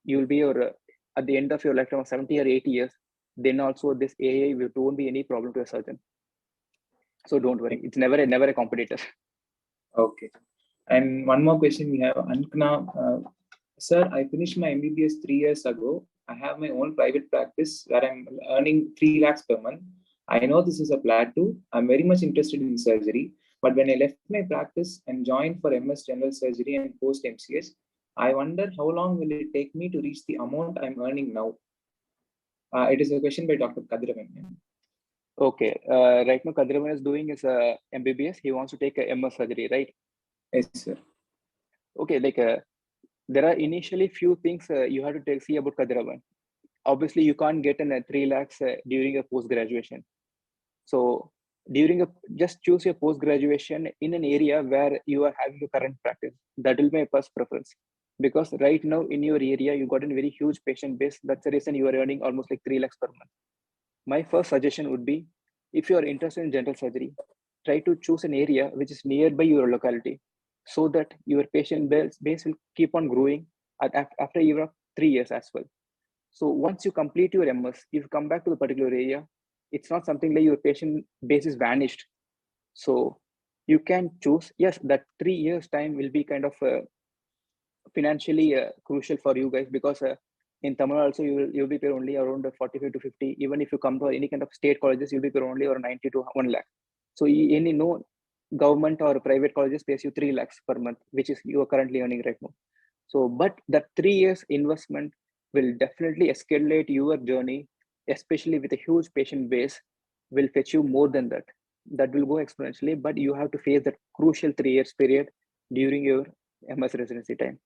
you will be at the end of your lifetime of 70 or 80 years, then also this AI won't be any problem to a surgeon. So don't worry, it's never a competitor. Okay. And one more question we have, Ankna. Sir, I finished my MBBS 3 years ago. I have my own private practice where I'm earning 3 lakhs per month. I know this is a plateau. I'm very much interested in surgery. But when I left my practice and joined for MS General Surgery and post MCS, I wonder how long will it take me to reach the amount I'm earning now? It is a question by Dr. Kadiravan. Okay. Right now, Kadiravan is doing his MBBS. He wants to take a MS surgery, right? Yes, sir. Okay, like there are initially few things you have to see about Kadiravan. Obviously, you can't get in 3 lakhs during a post-graduation. So just choose your post-graduation in an area where you are having your current practice. That will be my first preference. Because right now in your area, you got a very huge patient base. That's the reason you are earning almost like 3 lakhs per month. My first suggestion would be, if you are interested in general surgery, try to choose an area which is nearby your locality, so that your patient base will keep on growing after even 3 years as well. So once you complete your MS, if you come back to the particular area, it's not something like your patient base is vanished. So you can choose, yes, that 3 years time will be kind of financially crucial for you guys, because In Tamil Nadu also, you'll be paid only around 45 to 50. Even if you come to any kind of state colleges, you'll be paid only around 90 to 1 lakh. So any no government or private colleges pays you 3 lakhs per month, which is you are currently earning right now. So, but that 3 years investment will definitely escalate your journey, especially with a huge patient base, will fetch you more than that. That will go exponentially, but you have to face that crucial 3 years period during your MS residency time.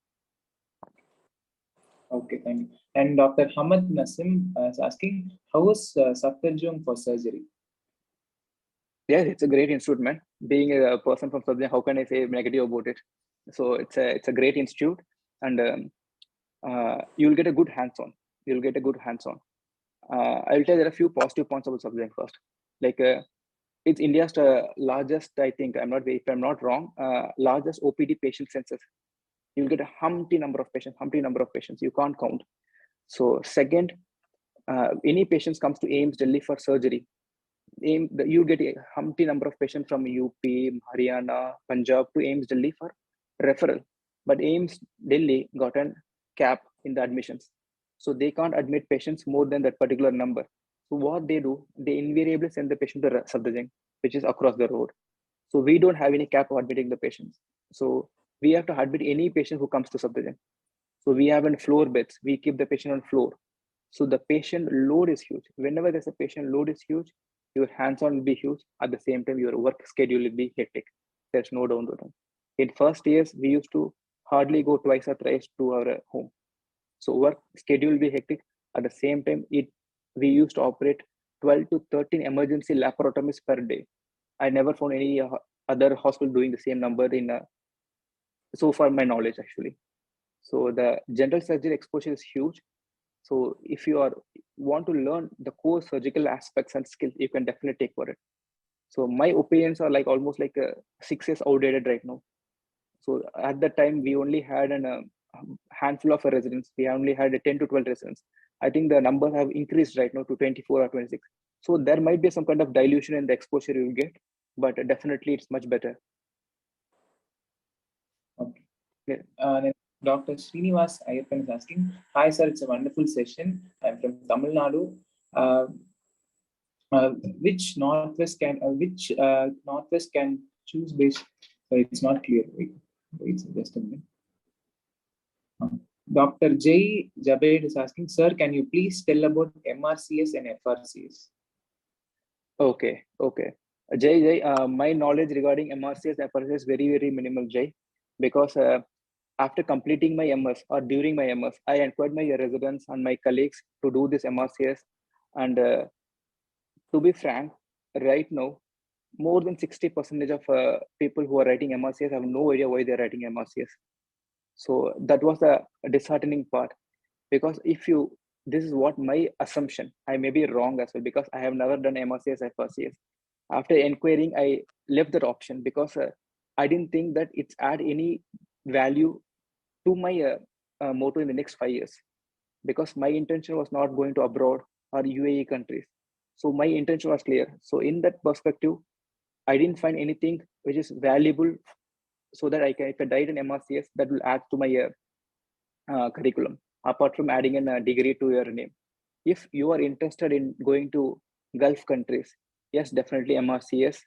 Okay, thank you. And Dr. Hamad Nasim is asking, how is Sathish for surgery? Yeah, it's a great institute, man. Being a person from Sathish, how can I say negative about it? So it's a great institute, and you'll get a good hands-on. You'll get a good hands-on. I'll tell you there are a few positive points about Sathish first. Like it's India's largest, I think, if I'm not wrong, largest OPD patient census. You'll get a humpty number of patients. You can't count. So second, any patients comes to AIIMS Delhi for surgery. You get a humpty number of patients from UP, Haryana, Punjab to AIIMS Delhi for referral. But AIIMS Delhi got a cap in the admissions. So they can't admit patients more than that particular number. So what they do, they invariably send the patient to Safdarjung, which is across the road. So we don't have any cap of admitting the patients. So we have to admit any patient who comes to Safdarjung. So we have floor beds. We keep the patient on floor. So the patient load is huge. Whenever there's a patient load is huge, your hands-on will be huge. At the same time, your work schedule will be hectic. There's no doubt about it. In first years, we used to hardly go twice or thrice to our home. So work schedule will be hectic. At the same time, we used to operate 12 to 13 emergency laparotomies per day. I never found any other hospital doing the same number in so far my knowledge actually. So the general surgery exposure is huge. So if you want to learn the core surgical aspects and skills, you can definitely take for it. So my opinions are like almost like 6 years outdated right now. So at that time, we only had a handful of residents. We only had 10 to 12 residents. I think the numbers have increased right now to 24 or 26. So there might be some kind of dilution in the exposure you will get, but definitely it's much better. Okay. Yeah. Dr. Srinivas Ayappan is asking, hi sir, it's a wonderful session. I'm from Tamil Nadu. Which Northwest can choose based? Sorry, it's not clear. Wait just a minute. Dr. J. Jabed is asking, sir, can you please tell about MRCS and FRCS? Okay. Jay, my knowledge regarding MRCS and FRCS is very, very minimal, Jay, because after completing my MS or during my MS, I encouraged my residents and my colleagues to do this MRCS. And to be frank, right now, more than 60% of people who are writing MRCS have no idea why they're writing MRCS. So that was a disheartening part, because this is what my assumption, I may be wrong as well, because I have never done MRCS, FRCS. After inquiring, I left that option because I didn't think that it's add any value to my motto in the next 5 years, because my intention was not going to abroad or UAE countries. So my intention was clear. So in that perspective, I didn't find anything which is valuable, so that if I write an MRCS, that will add to my curriculum, apart from adding a degree to your name. If you are interested in going to Gulf countries, yes, definitely MRCS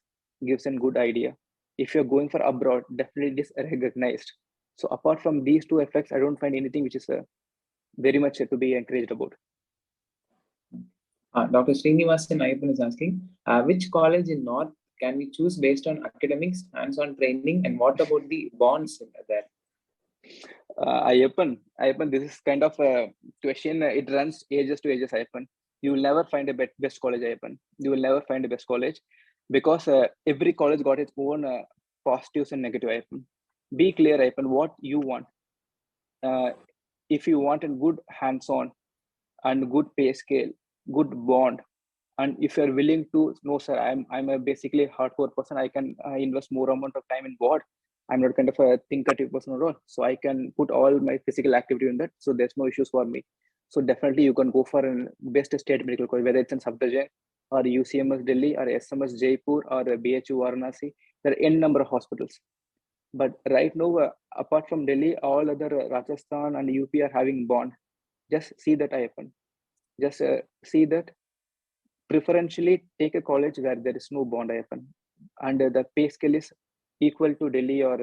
gives a good idea. If you're going for abroad, definitely this recognized. So apart from these two effects, I don't find anything which is very much to be encouraged about. Dr. Srinivasan Ayappan is asking, which college in North can we choose based on academics, hands-on training, and what about the bonds there? Ayappan, this is kind of a question. It runs ages to ages, Ayappan. You will never find a best college, Ayappan. You will never find a best college, because every college got its own positives and negatives, Ayappan. Be clear, Ayappan, what you want. If you want a good hands-on and good pay scale, good bond, and if you're willing to, no sir, I'm a basically hardcore person, I can invest more amount of time in what I'm not kind of a thinkative person at all, so I can put all my physical activity in that, so there's no issues for me. So definitely you can go for a best state medical college, whether it's in Safdarjung or UCMS Delhi or SMS Jaipur or BHU Varanasi. There are n number of hospitals, but right now apart from Delhi, all other Rajasthan and UP are having bond. just see that IFN. Just see that preferentially take a college where there is no bond IFN, and the pay scale is equal to Delhi or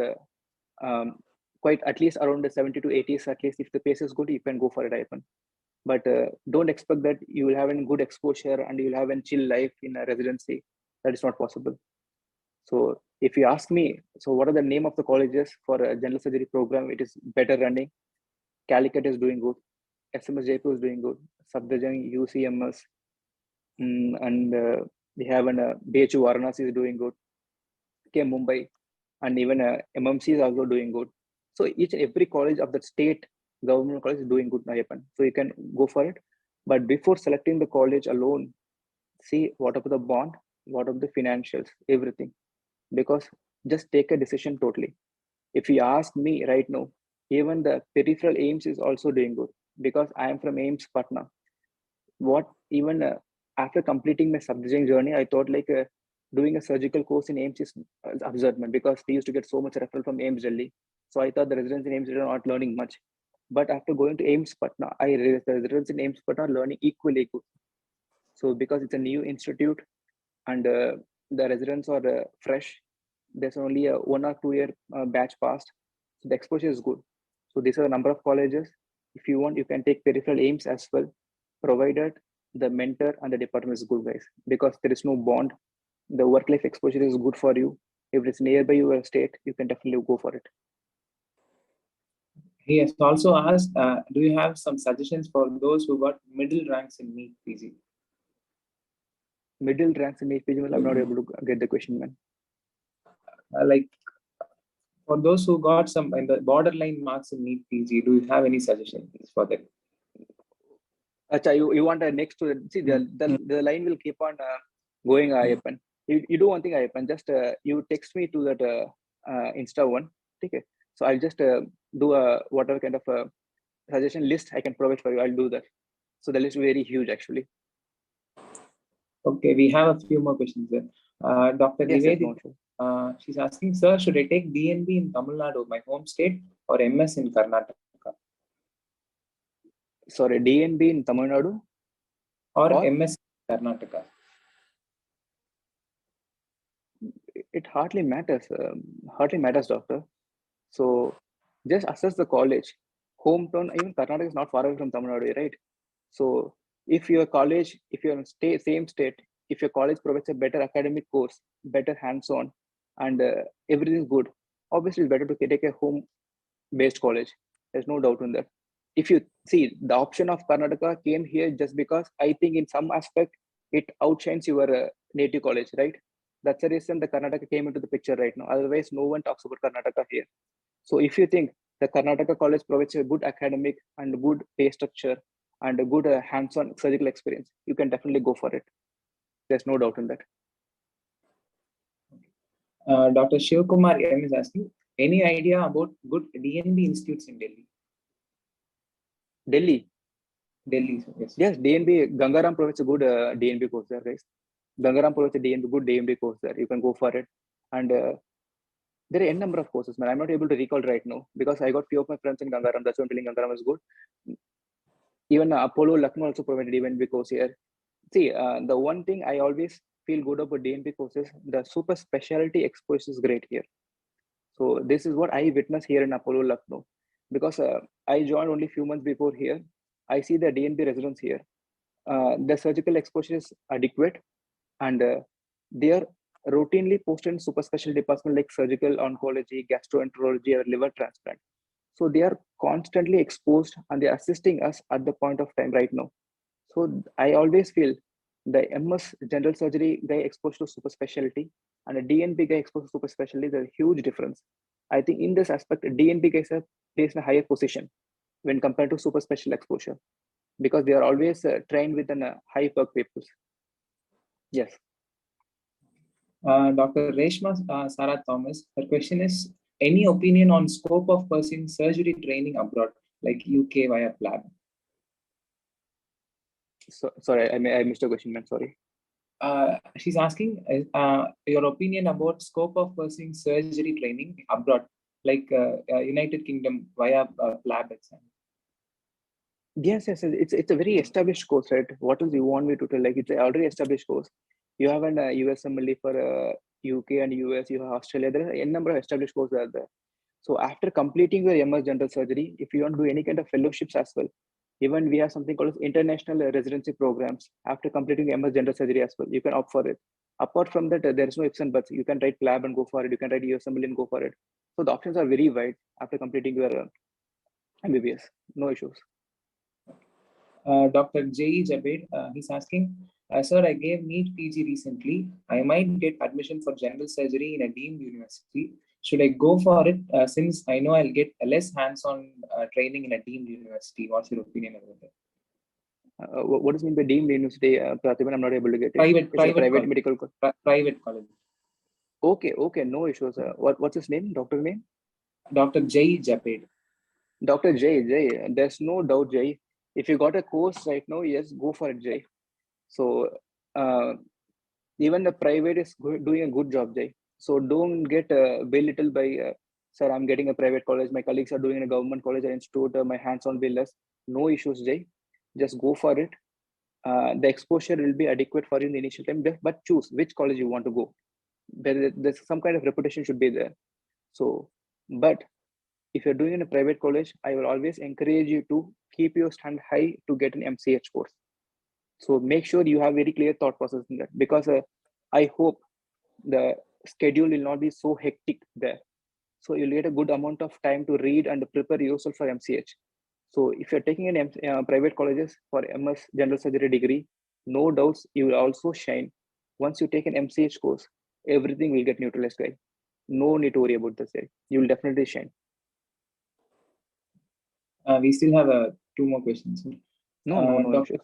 quite at least around the 70 to 80s. At least if the pace is good, you can go for it IFN. But don't expect that you will have a good exposure and you'll have a chill life in a residency. That is not possible. So if you ask me, so what are the name of the colleges for a general surgery program? It is better running. Calicut is doing good. SMS Jaipur is doing good. Safdarjung, UCMS, and we have an BHU Varanasi is doing good. K Mumbai, and even MMC is also doing good. So each and every college of the state government college is doing good. So you can go for it. But before selecting the college alone, see what are the bond, what are the financials, everything. Because just take a decision totally. If you ask me right now, even the peripheral AIIMS is also doing good, because I am from AIIMS Patna. What even after completing my subject journey, I thought like doing a surgical course in AIIMS is absurd, because we used to get so much referral from AIIMS Delhi. So I thought the residents in AIIMS are not learning much. But after going to AIIMS Patna, I realized the residents in AIIMS Patna are learning equally good. So because it's a new institute and the residents are fresh, there's only a 1 or 2 year batch passed. So the exposure is good. So these are the number of colleges. If you want, you can take peripheral AIIMS as well, provided the mentor and the department is good, guys, because there is no bond. The work-life exposure is good for you. If it's nearby your state, you can definitely go for it. He has also asked, do you have some suggestions for those who got middle ranks in NEETPG? Middle ranks in NEETPG, well, I'm not able to get the question, man. Like for those who got some in the borderline marks in NEETPG, do you have any suggestions for them? Acha, you want a next to see the line will keep on going. Ayyappan, you do one thing, Ayyappan. Just you text me to that Insta one. Okay, so I'll just do a whatever kind of suggestion list I can provide for you. I'll do that. So the list is very huge actually. Okay, we have a few more questions there. Dr. Yes, Nivedita, she's asking, sir, should I take DNB in Tamil Nadu, my home state, or MS in Karnataka? Sorry, DNB in Tamil Nadu? Or MS in Karnataka? It hardly matters. Doctor. So just assess the college. Hometown, even Karnataka is not far away from Tamil Nadu, right? So if your college, if you're in same state, if your college provides a better academic course, better hands-on, and everything is good, obviously it's better to take a home-based college. There's no doubt on that. If you see, the option of Karnataka came here just because I think in some aspect it outshines your native college, right? That's the reason the Karnataka came into the picture right now. Otherwise, no one talks about Karnataka here. So if you think the Karnataka college provides a good academic and good pay structure and a good hands-on surgical experience, you can definitely go for it. There's no doubt in that. Dr. Shiv Kumar M is asking, any idea about good DNB institutes in Delhi? Delhi, yes. Yes, DNB, Gangaram provides a good DNB course there, guys. Gangaram provides a good DNB course there. You can go for it. And there are n number of courses, man. I'm not able to recall right now because I got few of my friends in Gangaram. That's why I'm telling Gangaram is good. Even Apollo Lucknow also provided DNB course here. See, the one thing I always feel good about DNB courses, the super specialty exposure is great here. So this is what I witnessed here in Apollo Lucknow, because I joined only a few months before here. I see the DNB residents here. The surgical exposure is adequate, and they are routinely posted in super specialty department like surgical oncology, gastroenterology, or liver transplant. So they are constantly exposed and they're assisting us at the point of time right now. So I always feel the MS general surgery guy exposed to super specialty and a DNB guy exposed to super specialty, there's a huge difference. I think in this aspect, DNB guys are placed in a higher position when compared to super special exposure, because they are always trained with a high perk papers. Yes. Dr. Reshma Sarah Thomas, her question is, any opinion on scope of pursuing surgery training abroad, like UK via PLAB? So, sorry, I missed a question, man. Sorry. She's asking your opinion about scope of pursuing surgery training abroad, like United Kingdom via PLAB exam. Yes, yes, it's a very established course, right? What else you want me to tell? Like it's an already established course. You have an USMLE for UK and US. You have Australia. There are a number of established courses out there. So after completing your MS General Surgery, if you want to do any kind of fellowships as well, even we have something called as international residency programs. After completing MS General Surgery as well, you can opt for it. Apart from that, there is no ifs and buts. You can write lab and go for it. You can write USMLE and go for it. So the options are very wide after completing your MBBS. No issues. Dr. J. Jabed, he's asking, sir, I gave NEETPG recently. I might get admission for general surgery in a deemed university. Should I go for it since I know I'll get less hands-on training in a deemed university? What's your opinion about that? What does mean by deemed university, Pratibhan? I'm not able to get it. Private private medical college. Private college. Okay, no issues. What's his name? Doctor name? Dr. J. Jabed. Dr. J. There's no doubt, Jay. If you got a course right now, yes, go for it, Jay. So even the private is doing a good job, Jay. So don't get belittled by, sir, I'm getting a private college. My colleagues are doing in a government college or institute. My hands-on will less. No issues, Jay. Just go for it. The exposure will be adequate for you in the initial time, but choose which college you want to go. There's some kind of reputation should be there. So, but if you're doing in a private college, I will always encourage you to keep your stand high to get an MCH course. So make sure you have very clear thought process in that, because I hope the schedule will not be so hectic there. So you'll get a good amount of time to read and prepare yourself for MCH. So if you're taking an private colleges for MS General Surgery degree, no doubts you will also shine. Once you take an MCH course, everything will get neutralized, guys. No need to worry about this. You will definitely shine. We still have two more questions. No issues.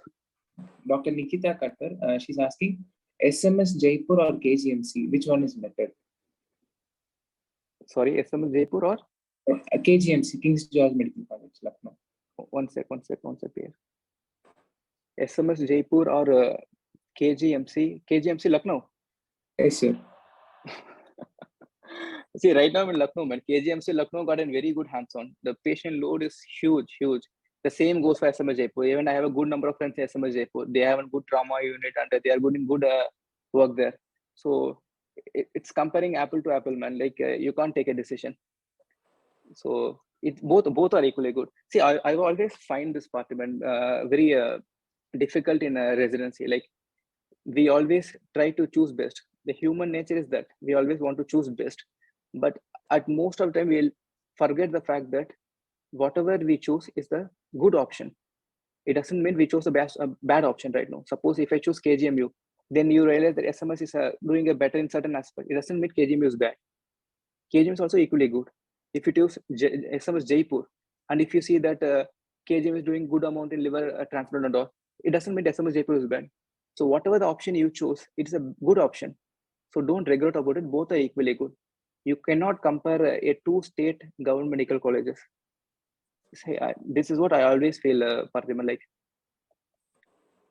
Dr. Nikita Katar, she's asking, SMS Jaipur or KGMC, which one is better? Sorry, SMS Jaipur or? KGMC, King's George Medical College, Lucknow. One sec here. SMS Jaipur or KGMC Lucknow? Yes, sir. See, right now I'm in Lucknow, man. KGMC Lucknow got a very good hands-on. The patient load is huge. The same goes for SMS Jaipur. Even I have a good number of friends in SMS Jaipur. They have a good trauma unit and they are good in good work there. So it's comparing apple to apple, man. Like you can't take a decision. So it both are equally good. See, I always find this department very difficult in a residency. Like we always try to choose best. The human nature is that we always want to choose best. But at most of the time, we'll forget the fact that whatever we choose is the good option. It doesn't mean we chose a bad option right now. Suppose if I choose KGMU, then you realize that SMS is doing a better in certain aspect. It doesn't mean KGMU is bad. KGMU is also equally good. If you choose SMS Jaipur, and if you see that KGMU is doing good amount in liver transplant and all, it doesn't mean SMS Jaipur is bad. So whatever the option you choose, it's a good option. So don't regret about it. Both are equally good. You cannot compare a two state government medical colleges. Say, this is what I always feel, Parthiman, like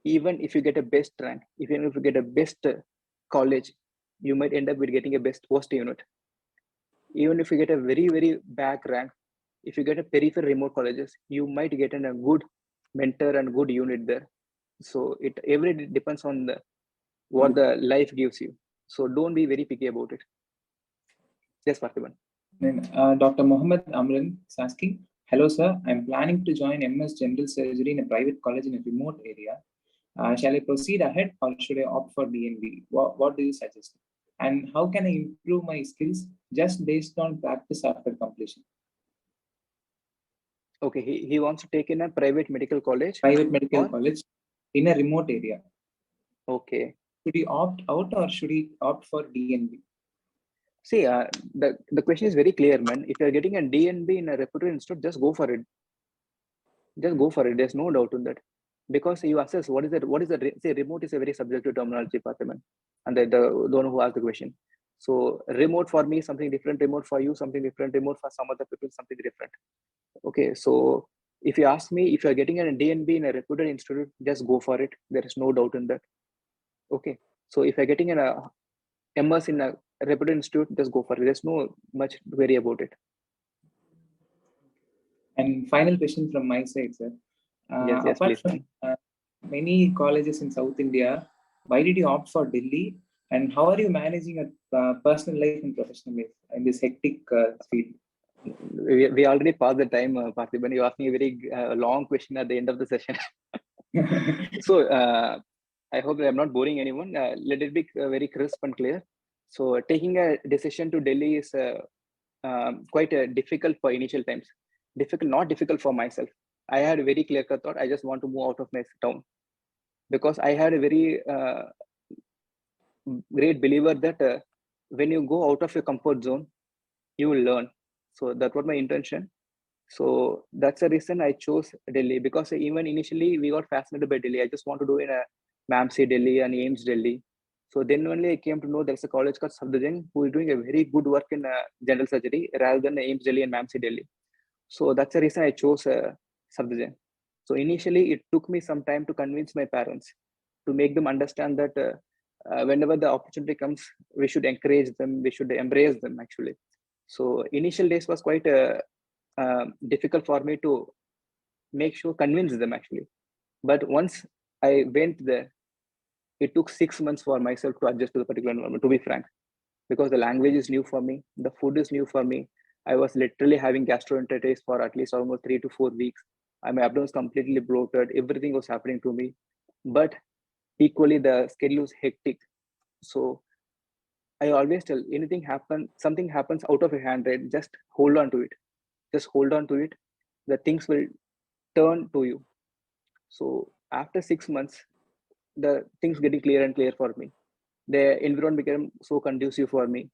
even if you get a best rank, even if you get a best college, you might end up with getting a worst unit. Even if you get a very, very back rank, if you get a peripheral remote colleges, you might get a good mentor and good unit there. So it every depends on what the life gives you. So don't be very picky about it. Yes, Parthiban. Then Dr. Mohammed Amran is asking, hello sir, I'm planning to join MS General Surgery in a private college in a remote area. Shall I proceed ahead or should I opt for DNB? What do you suggest? And how can I improve my skills just based on practice after completion? Okay, he wants to take in a private medical college. Private medical college in a remote area. Okay. Should he opt out or should he opt for DNB? See, the question is very clear, man. If you're getting a DNB in a reputed institute, just go for it. Just go for it. There's no doubt in that. Because you assess what is the say remote is a very subjective terminology, Parthiman, and the one who asked the question. So remote for me something different, remote for you something different, remote for some other people something different. Okay, so if you ask me, if you're getting a DNB in a reputed institute, just go for it. There is no doubt in that. Okay, so if you're getting an MS in a reputed institute, just go for it. There's no much to worry about it. And final question from my side, sir. Yes, yes, Apart please. from many colleges in South India, why did you opt for Delhi? And how are you managing a personal life and professional life in this hectic field? We already passed the time, Parthiban. You asked me a very long question at the end of the session. So I hope I'm not boring anyone. Let it be very crisp and clear. So taking a decision to Delhi is quite difficult for initial times. Not difficult for myself. I had a very clear cut thought. I just want to move out of my town because I had a very great believer that when you go out of your comfort zone, you will learn. So that was my intention. So that's the reason I chose Delhi, because even initially we got fascinated by Delhi. I just want to do in a MAMC Delhi and AIIMS Delhi. So then only I came to know there's a college called Sathish who is doing a very good work in general surgery rather than AIIMS Delhi and MAMC Delhi. So that's the reason I chose Sathish. So initially it took me some time to convince my parents, to make them understand that whenever the opportunity comes, we should encourage them, we should embrace them actually. So initial days was quite difficult for me to convince them actually. But once I went there, it took 6 months for myself to adjust to the particular environment, to be frank, because the language is new for me, the food is new for me. I was literally having gastroenteritis for at least almost 3 to 4 weeks. My abdomen was completely bloated, everything was happening to me. But equally, the schedule was hectic. So I always tell, something happens out of your hand, right? Just hold on to it. Just hold on to it. The things will turn to you. So after 6 months, the things getting clear and clear for me. The environment became so conducive for me.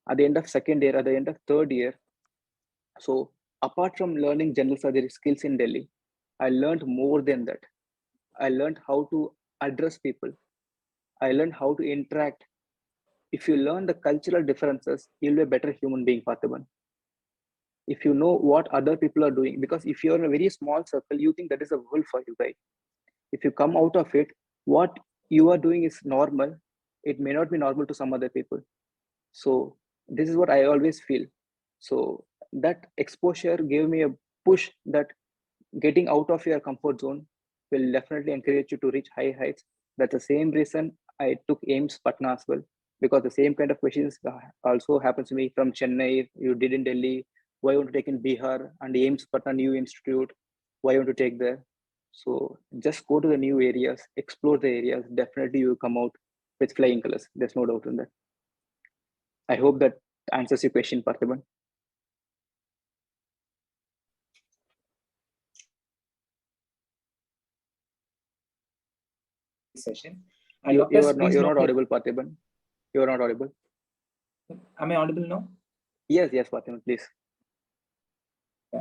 At the end of second year, at the end of third year, so apart from learning general surgery skills in Delhi, I learned more than that. I learned how to address people. I learned how to interact. If you learn the cultural differences, you'll be a better human being, Fathiban. If you know what other people are doing, because if you're in a very small circle, you think that is a world for you, right? If you come out of it, what you are doing is normal. It may not be normal to some other people. So this is what I always feel. So that exposure gave me a push that getting out of your comfort zone will definitely encourage you to reach high heights. That's the same reason I took AIIMS Patna as well, because the same kind of questions also happens to me from Chennai. You did in Delhi. Why you want to take in Bihar and AIIMS Patna new institute? Why you want to take there? So just go to the new areas, explore the areas. Definitely you will come out with flying colors. There's no doubt in that. I hope that answers your question, Parthiban. Session. And you're not note audible, Parthiban. You're not audible. Am I audible now? Yes, Parthiban, please.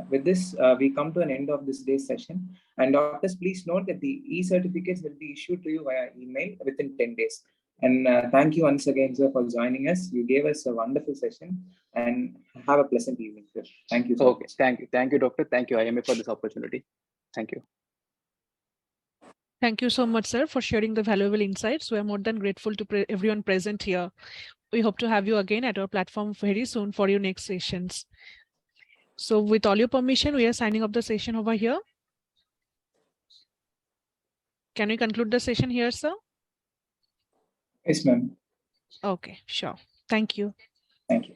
With this, we come to an end of this day's session. And doctors, please note that the e-certificates will be issued to you via email within 10 days. And thank you once again, sir, for joining us. You gave us a wonderful session, and have a pleasant evening, sir. Thank you so much. Thank you, doctor. Thank you, IMA, for this opportunity. Thank you. Thank you so much, sir, for sharing the valuable insights. We are more than grateful to everyone present here. We hope to have you again at our platform very soon for your next sessions. So with all your permission, we are signing up the session over here. Can we conclude the session here, sir? Yes, ma'am. Okay, sure. Thank you. Thank you.